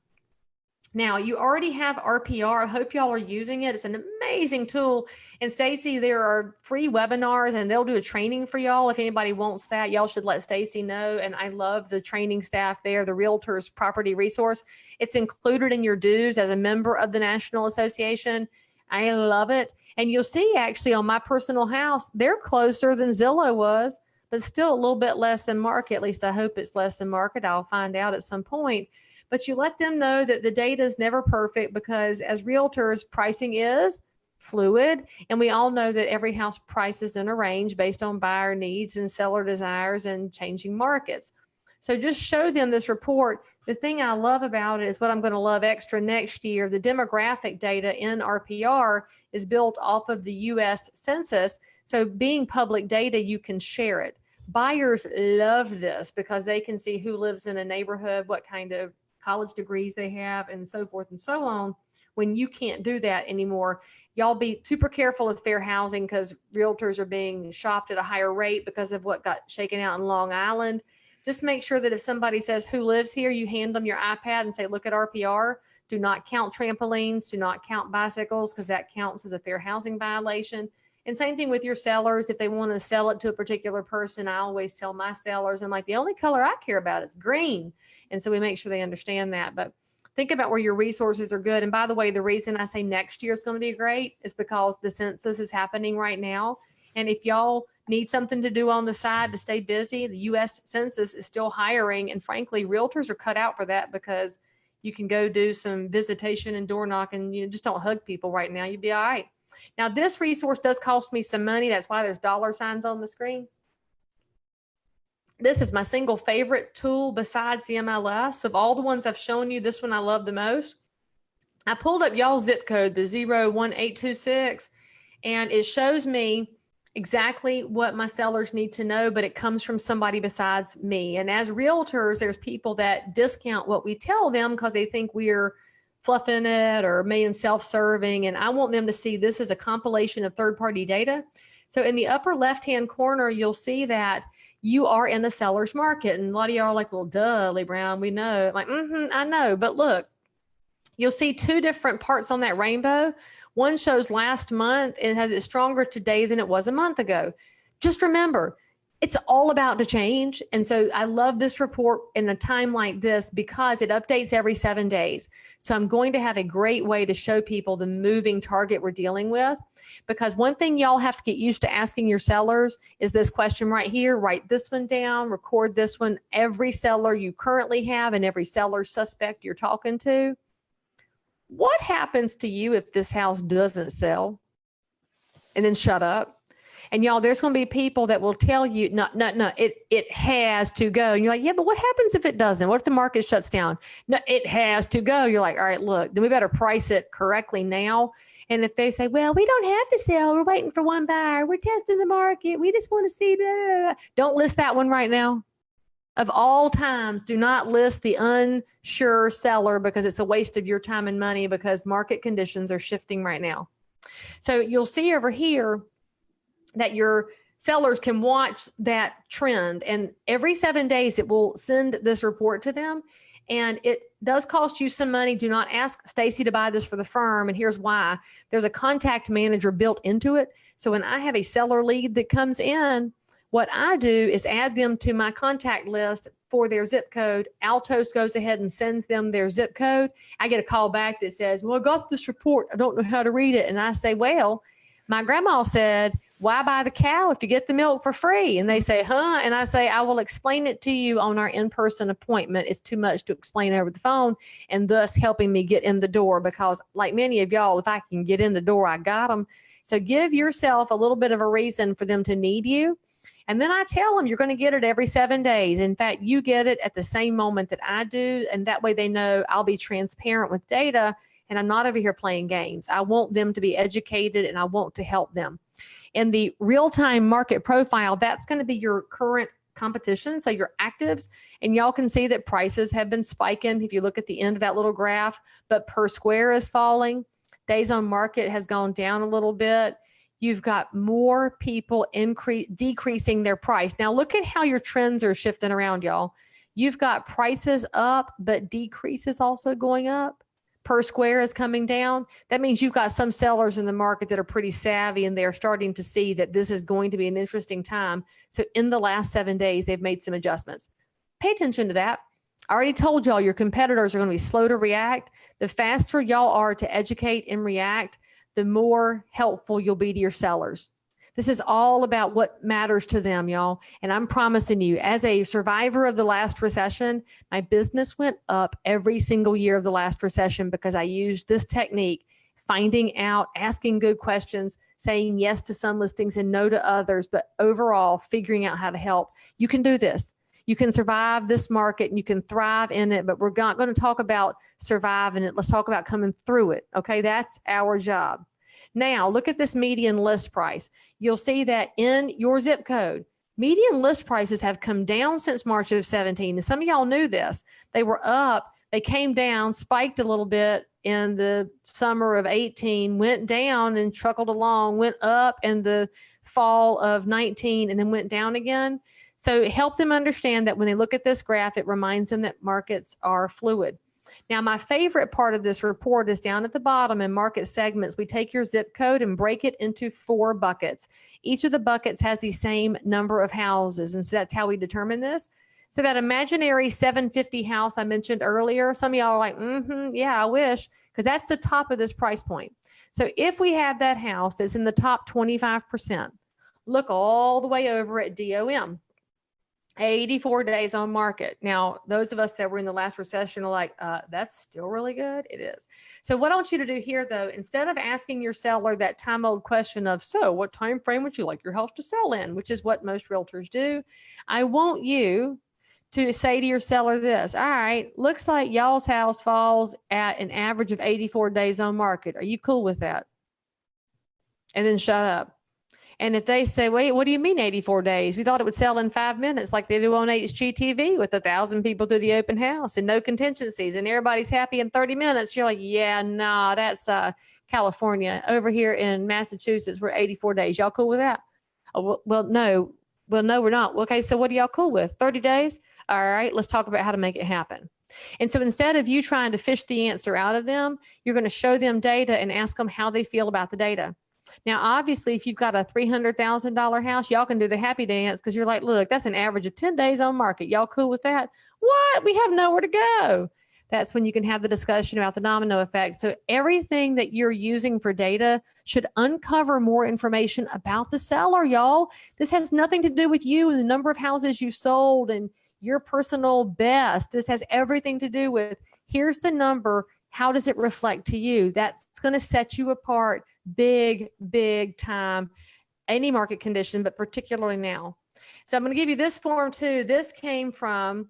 Now, you already have RPR. I hope y'all are using it. It's an amazing tool. And Stacy, there are free webinars and they'll do a training for y'all. If anybody wants that, y'all should let Stacy know. And I love the training staff there, the Realtors Property Resource. It's included in your dues as a member of the National Association. I love it. And you'll see actually on my personal house, they're closer than Zillow was, but still a little bit less than market. At least I hope it's less than market. I'll find out at some point. But you let them know that the data is never perfect because as realtors, pricing is fluid. And we all know that every house prices in a range based on buyer needs and seller desires and changing markets. So just show them this report. The thing I love about it is what I'm going to love extra next year. The demographic data in RPR is built off of the US Census. So being public data, you can share it. Buyers love this because they can see who lives in a neighborhood, what kind of college degrees they have, and so forth and so on. When you can't do that anymore, y'all be super careful of fair housing because realtors are being shopped at a higher rate because of what got shaken out in Long Island. Just make sure that if somebody says who lives here, you hand them your iPad and say, look at RPR. Do not count trampolines. Do not count bicycles because that counts as a fair housing violation. And same thing with your sellers. If they want to sell it to a particular person, I always tell my sellers, I'm like, the only color I care about is green. And so we make sure they understand that. But think about where your resources are good. And by the way, the reason I say next year is going to be great is because the census is happening right now. And if y'all need something to do on the side to stay busy, the US Census is still hiring. And frankly, realtors are cut out for that because you can go do some visitation and door knocking. You just don't hug people right now. You'd be all right. Now, this resource does cost me some money. That's why there's dollar signs on the screen. This is my single favorite tool besides the MLS. Of all the ones I've shown you, this one I love the most. I pulled up y'all's zip code, the 01826, and it shows me exactly what my sellers need to know, but it comes from somebody besides me. And as realtors, there's people that discount what we tell them because they think we're fluffing it or being self-serving. And I want them to see this is a compilation of third-party data. So in the upper left-hand corner, you'll see that you are in a seller's market. And a lot of y'all are like, well, duh, Leigh Brown, we know. I'm like, I know. But look, you'll see two different parts on that rainbow. One shows last month and has it stronger today than it was a month ago. Just remember, it's all about to change. And so I love this report in a time like this because it updates every 7 days. So I'm going to have a great way to show people the moving target we're dealing with. Because one thing y'all have to get used to asking your sellers is this question right here. Write this one down, record this one. Every seller you currently have and every seller suspect you're talking to. What happens to you if this house doesn't sell? And then shut up. And y'all, there's going to be people that will tell you, no, it has to go. And you're like, yeah, but what happens if it doesn't? What if the market shuts down? No, it has to go. You're like, all right, look, then we better price it correctly now. And if they say, well, we don't have to sell, we're waiting for one buyer, we're testing the market, we just want to see the, don't list that one right now. Of all times, do not list the unsure seller because it's a waste of your time and money because market conditions are shifting right now. So you'll see over here that your sellers can watch that trend, and every 7 days it will send this report to them. And it does cost you some money. Do not ask Stacy to buy this for the firm. And here's why. There's a contact manager built into it. So when I have a seller lead that comes in, What I do is add them to my contact list for their zip code. Altos goes ahead and sends them their zip code. I get a call back that says, well, I got this report. I don't know how to read it. And I say, well, my grandma said, why buy the cow if you get the milk for free? And they say, huh? And I say, I will explain it to you on our in-person appointment. It's too much to explain over the phone, and thus helping me get in the door, because like many of y'all, if I can get in the door, I got them. So give yourself a little bit of a reason for them to need you. And then I tell them you're going to get it every 7 days. In fact, you get it at the same moment that I do. And that way they know I'll be transparent with data, and I'm not over here playing games. I want them to be educated, and I want to help them. In the real-time market profile, that's going to be your current competition, so your actives. And y'all can see that prices have been spiking if you look at the end of that little graph, but per square is falling. Days on market has gone down a little bit. You've got more people decreasing their price. Now look at how your trends are shifting around, y'all. You've got prices up, but decreases also going up. Per square is coming down. That means you've got some sellers in the market that are pretty savvy, and they're starting to see that this is going to be an interesting time. So in the last 7 days, they've made some adjustments. Pay attention to that. I already told y'all your competitors are going to be slow to react. The faster y'all are to educate and react, the more helpful you'll be to your sellers. This is all about what matters to them, y'all. And I'm promising you, as a survivor of the last recession, my business went up every single year of the last recession because I used this technique, finding out, asking good questions, saying yes to some listings and no to others, but overall figuring out how to help. You can do this. You can survive this market and you can thrive in it, but we're not going to talk about surviving it. Let's talk about coming through it. Okay, that's our job. Now, look at this median list price. You'll see that in your zip code, median list prices have come down since March of 17. And some of y'all knew this. They were up, they came down, spiked a little bit in the summer of 18, went down and truckled along, went up in the fall of 19, and then went down again. So help them understand that when they look at this graph, it reminds them that markets are fluid. Now, my favorite part of this report is down at the bottom in market segments. We take your zip code and break it into 4 buckets. Each of the buckets has the same number of houses, and so that's how we determine this. So that imaginary 750 house I mentioned earlier, some of y'all are like, yeah, I wish, because that's the top of this price point. So if we have that house that's in the top 25%, look all the way over at DOM. 84 days on market. Now, those of us that were in the last recession are like, that's still really good. It is. So what I want you to do here, though, instead of asking your seller that time-old question of, so what time frame would you like your house to sell in, which is what most realtors do, I want you to say to your seller this: all right, looks like y'all's house falls at an average of 84 days on market. Are you cool with that? And then shut up. And if they say, wait, what do you mean 84 days? We thought it would sell in 5 minutes like they do on HGTV with 1,000 people through the open house and no contingencies and everybody's happy in 30 minutes. You're like, yeah, nah, that's California. Over here in Massachusetts, we're 84 days. Y'all cool with that? Oh, well, no, we're not. Okay, so what are y'all cool with? 30 days? All right, let's talk about how to make it happen. And so instead of you trying to fish the answer out of them, you're going to show them data and ask them how they feel about the data. Now, obviously, if you've got a $300,000 house, y'all can do the happy dance because you're like, look, that's an average of 10 days on market. Y'all cool with that? What? We have nowhere to go. That's when you can have the discussion about the domino effect. So everything that you're using for data should uncover more information about the seller, y'all. This has nothing to do with you and the number of houses you sold and your personal best. This has everything to do with, here's the number. How does it reflect to you? That's going to set you apart big, big time, any market condition, but particularly now. So I'm going to give you this form too. This came from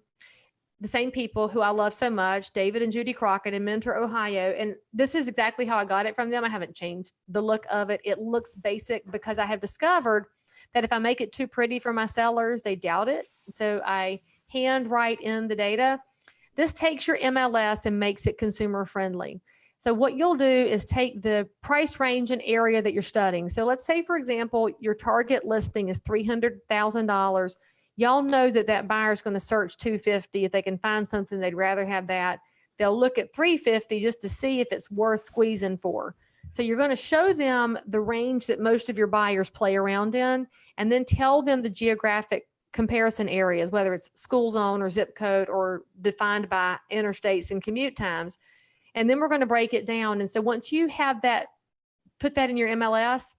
the same people who I love so much, David and Judy Crockett in Mentor, Ohio. And this is exactly how I got it from them. I haven't changed the look of it. It looks basic because I have discovered that if I make it too pretty for my sellers, they doubt it. So I hand write in the data. This takes your MLS and makes it consumer friendly. So what you'll do is take the price range and area that you're studying. So let's say, for example, your target listing is $300,000. Y'all know that that buyer is going to search $250. If they can find something, they'd rather have that. They'll look at $350 just to see if it's worth squeezing for. So you're going to show them the range that most of your buyers play around in, and then tell them the geographic comparison areas, whether it's school zone or zip code or defined by interstates and commute times. And then we're going to break it down. And so once you have that, put that in your MLS,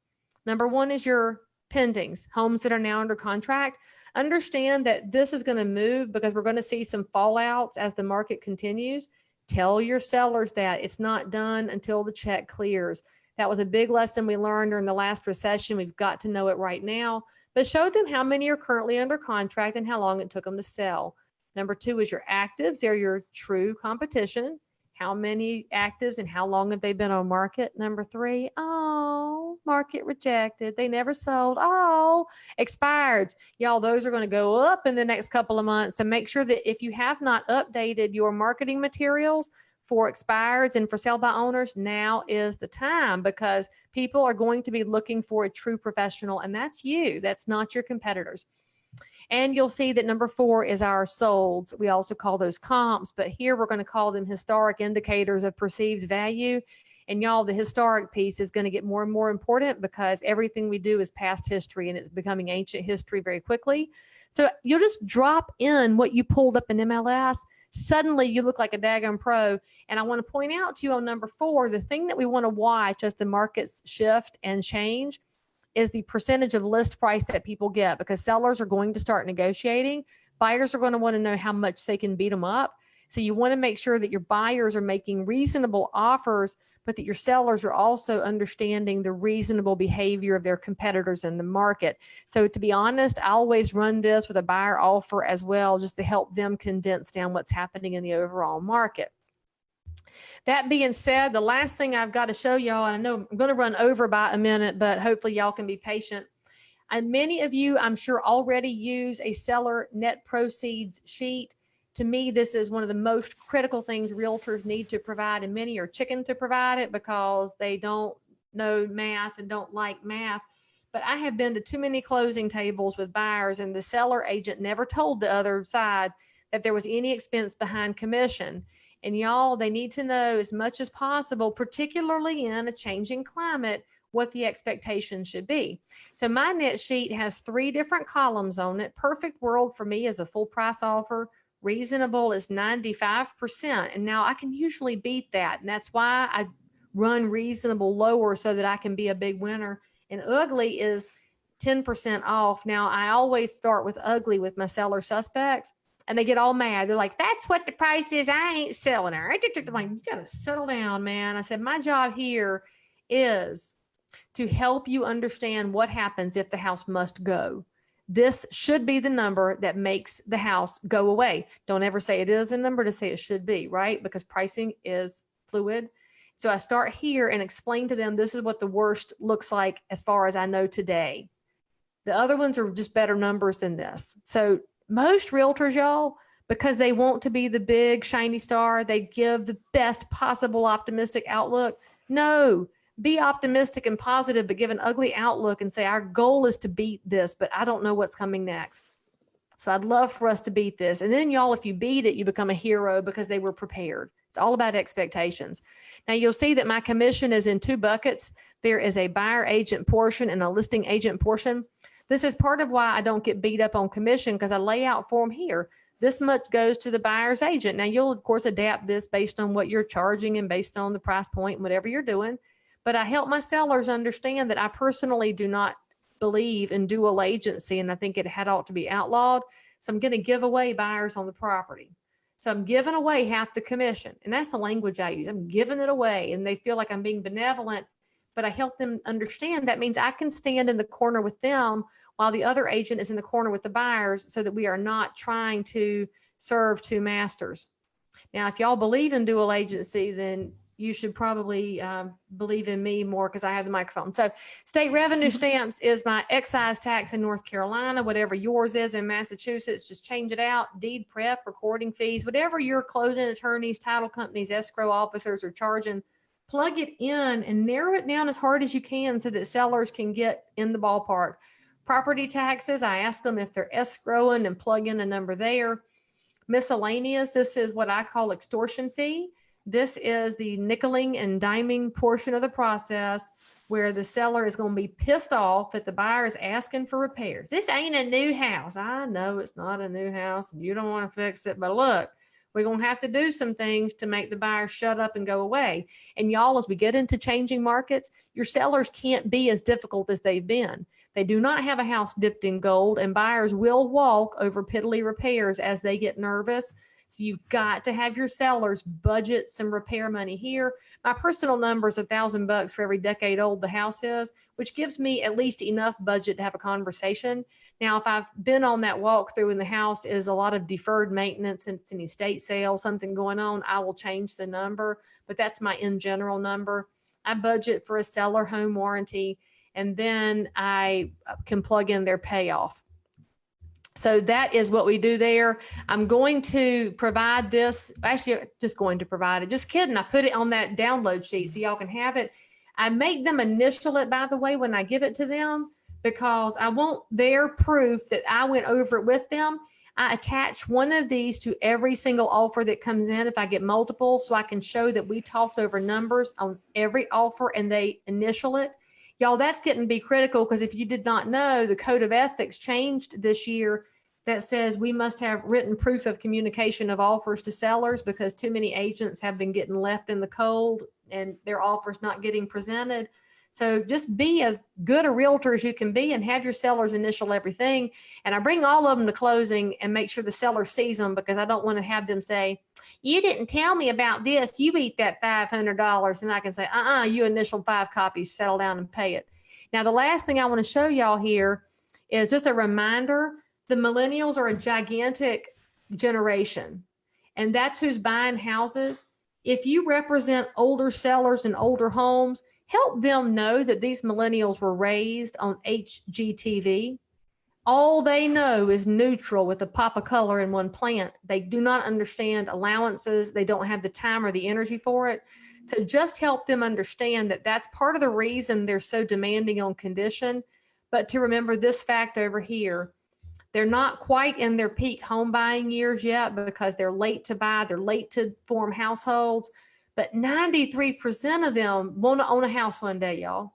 number one is your pendings, homes that are now under contract. Understand that this is going to move because we're going to see some fallouts as the market continues. Tell your sellers that it's not done until the check clears. That was a big lesson we learned during the last recession. We've got to know it right now, but show them how many are currently under contract and how long it took them to sell. Number two is your actives. They're your true competition. How many actives and how long have they been on market? Number three, oh, market rejected. They never sold. Oh, expired. Y'all, those are going to go up in the next couple of months. So make sure that if you have not updated your marketing materials for expireds and for sale by owners, now is the time, because people are going to be looking for a true professional, and that's you. That's not your competitors. And you'll see that number four is our solds. We also call those comps, but here we're going to call them historic indicators of perceived value. And y'all, the historic piece is going to get more and more important because everything we do is past history and it's becoming ancient history very quickly. So you'll just drop in what you pulled up in MLS. Suddenly you look like a daggone pro. And I want to point out to you on number four, the thing that we want to watch as the markets shift and change is the percentage of list price that people get, because sellers are going to start negotiating. Buyers are going to want to know how much they can beat them up. So you want to make sure that your buyers are making reasonable offers, but that your sellers are also understanding the reasonable behavior of their competitors in the market. So to be honest, I always run this with a buyer offer as well, just to help them condense down what's happening in the overall market. That being said, the last thing I've got to show y'all, and I know I'm going to run over by a minute, but hopefully y'all can be patient. And many of you, I'm sure, already use a seller net proceeds sheet. To me, this is one of the most critical things realtors need to provide, and many are chicken to provide it because they don't know math and don't like math. But I have been to too many closing tables with buyers, and the seller agent never told the other side that there was any expense behind commission. And y'all, they need to know as much as possible, particularly in a changing climate, what the expectation should be. So my net sheet has 3 different columns on it. Perfect world for me is a full price offer. Reasonable is 95%. And now I can usually beat that. And that's why I run reasonable lower so that I can be a big winner. And ugly is 10% off. Now I always start with ugly with my seller suspects. And they get all mad. They're like, that's what the price is. I ain't selling her. I'm like, you got to settle down, man. I said, my job here is to help you understand what happens if the house must go. This should be the number that makes the house go away. Don't ever say it is a number, to say it should be, right? Because pricing is fluid. So I start here and explain to them, this is what the worst looks like as far as I know today. The other ones are just better numbers than this. So most realtors, y'all, because they want to be the big shiny star, they give the best possible optimistic outlook. No, be optimistic and positive, but give an ugly outlook and say, our goal is to beat this, but I don't know what's coming next. So I'd love for us to beat this. And then y'all, if you beat it, you become a hero because they were prepared. It's all about expectations. Now you'll see that my commission is in 2 buckets. There is a buyer agent portion and a listing agent portion. This is part of why I don't get beat up on commission, because I lay out for them here. This much goes to the buyer's agent. Now you'll of course adapt this based on what you're charging and based on the price point and whatever you're doing. But I help my sellers understand that I personally do not believe in dual agency, and I think it ought to be outlawed. So I'm going to give away buyers on the property. So I'm giving away half the commission. And that's the language I use. I'm giving it away, and they feel like I'm being benevolent, but I help them understand that means I can stand in the corner with them while the other agent is in the corner with the buyers, so that we are not trying to serve 2 masters. Now, if y'all believe in dual agency, then you should probably believe in me more because I have the microphone. So state revenue stamps is my excise tax in North Carolina. Whatever yours is in Massachusetts, just change it out. Deed prep, recording fees, whatever your closing attorneys, title companies, escrow officers are charging, plug it in and narrow it down as hard as you can so that sellers can get in the ballpark. Property taxes, I ask them if they're escrowing and plug in a number there. Miscellaneous, this is what I call extortion fee. This is the nickeling and diming portion of the process where the seller is going to be pissed off that the buyer is asking for repairs. This ain't a new house. I know it's not a new house and you don't want to fix it, but look, we're going to have to do some things to make the buyer shut up and go away. And y'all, as we get into changing markets, your sellers can't be as difficult as they've been. They do not have a house dipped in gold, and buyers will walk over piddly repairs as they get nervous. So you've got to have your sellers budget some repair money here. My personal number is $1,000 for every decade old the house is, which gives me at least enough budget to have a conversation. Now, if I've been on that walkthrough and the house is a lot of deferred maintenance and it's an estate sale, something going on, I will change the number, but that's my in general number. I budget for a seller home warranty, and then I can plug in their payoff. So that is what we do there. I'm going to provide this, actually just going to provide it, just kidding. I put it on that download sheet so y'all can have it. I make them initial it, by the way, when I give it to them, because I want their proof that I went over it with them. I attach one of these to every single offer that comes in if I get multiple, so I can show that we talked over numbers on every offer and they initial it. Y'all, that's getting to be critical, because if you did not know, the code of ethics changed this year that says we must have written proof of communication of offers to sellers, because too many agents have been getting left in the cold and their offers not getting presented. So just be as good a realtor as you can be and have your sellers initial everything. And I bring all of them to closing and make sure the seller sees them, because I don't want to have them say, you didn't tell me about this. You eat that $500. And I can say, you initial 5 copies, settle down and pay it. Now, the last thing I want to show y'all here is just a reminder. The millennials are a gigantic generation, and that's who's buying houses. If you represent older sellers and older homes, help them know that these millennials were raised on HGTV. All they know is neutral with a pop of color in one plant. They do not understand allowances. They don't have the time or the energy for it. So just help them understand that that's part of the reason they're so demanding on condition. But to remember this fact over here, they're not quite in their peak home buying years yet, because they're late to buy. They're late to form households. But 93% of them want to own a house one day, y'all.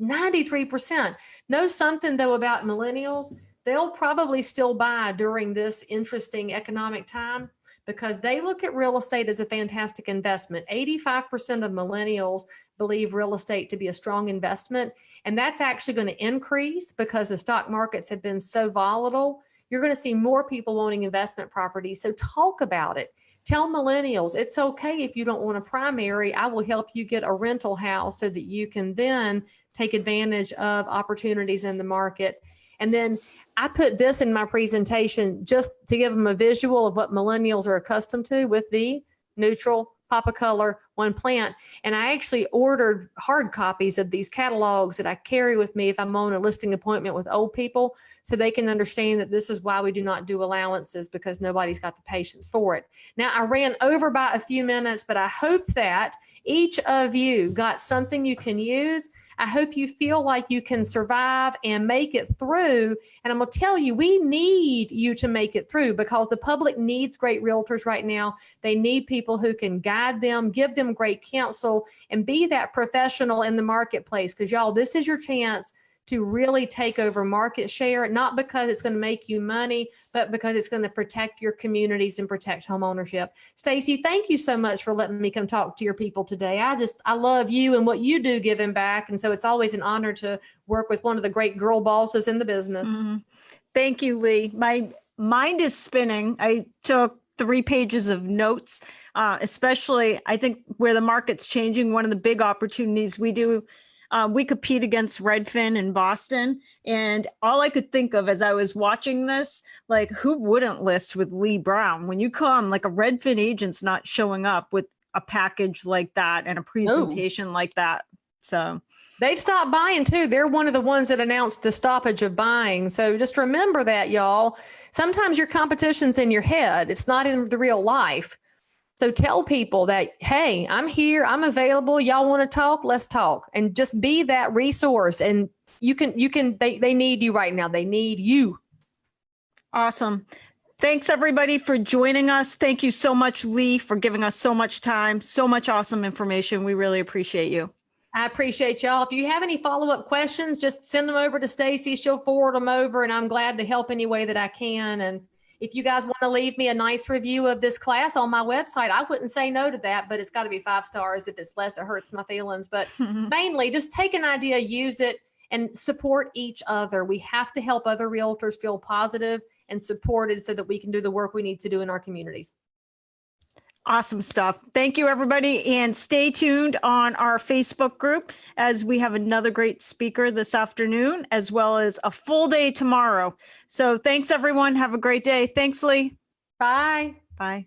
93%. Know something, though, about millennials. They'll probably still buy during this interesting economic time, because they look at real estate as a fantastic investment. 85% of millennials believe real estate to be a strong investment. And that's actually going to increase because the stock markets have been so volatile. You're going to see more people wanting investment properties. So talk about it. Tell millennials it's okay if you don't want a primary. I will help you get a rental house so that you can then take advantage of opportunities in the market. And then I put this in my presentation just to give them a visual of what millennials are accustomed to with the neutral, pop of color, one plant. And I actually ordered hard copies of these catalogs that I carry with me if I'm on a listing appointment with old people, so they can understand that this is why we do not do allowances, because nobody's got the patience for it. Now, I ran over by a few minutes, but I hope that each of you got something you can use. I hope you feel like you can survive and make it through. And I'm going to tell you, we need you to make it through, because the public needs great realtors right now. They need people who can guide them, give them great counsel, and be that professional in the marketplace. Because y'all, this is your chance to really take over market share, not because it's going to make you money, but because it's going to protect your communities and protect home ownership. Stacey, thank you so much for letting me come talk to your people today. I love you and what you do giving back. And so it's always an honor to work with one of the great girl bosses in the business. Mm-hmm. Thank you, Leigh. My mind is spinning. I took 3 pages of notes, especially I think where the market's changing. One of the big opportunities we do, we compete against Redfin in Boston. And all I could think of as I was watching this, like, who wouldn't list with Leigh Brown? When you come, like, a Redfin agent's not showing up with a package like that and a presentation like that. So they've stopped buying too. They're one of the ones that announced the stoppage of buying. So just remember that, y'all. Sometimes your competition's in your head. It's not in the real life. So tell people that, hey, I'm here, I'm available. Y'all want to talk? Let's talk. And just be that resource. And they need you right now. They need you. Awesome. Thanks everybody for joining us. Thank you so much, Leigh, for giving us so much time, so much awesome information. We really appreciate you. I appreciate y'all. If you have any follow-up questions, just send them over to Stacy. She'll forward them over, and I'm glad to help any way that I can. And if you guys want to leave me a nice review of this class on my website, I wouldn't say no to that, but it's got to be 5 stars. If it's less, it hurts my feelings. But mainly just take an idea, use it, and support each other. We have to help other realtors feel positive and supported so that we can do the work we need to do in our communities. Awesome stuff. Thank you, everybody. And stay tuned on our Facebook group as we have another great speaker this afternoon, as well as a full day tomorrow. So thanks, everyone. Have a great day. Thanks, Leigh. Bye. Bye.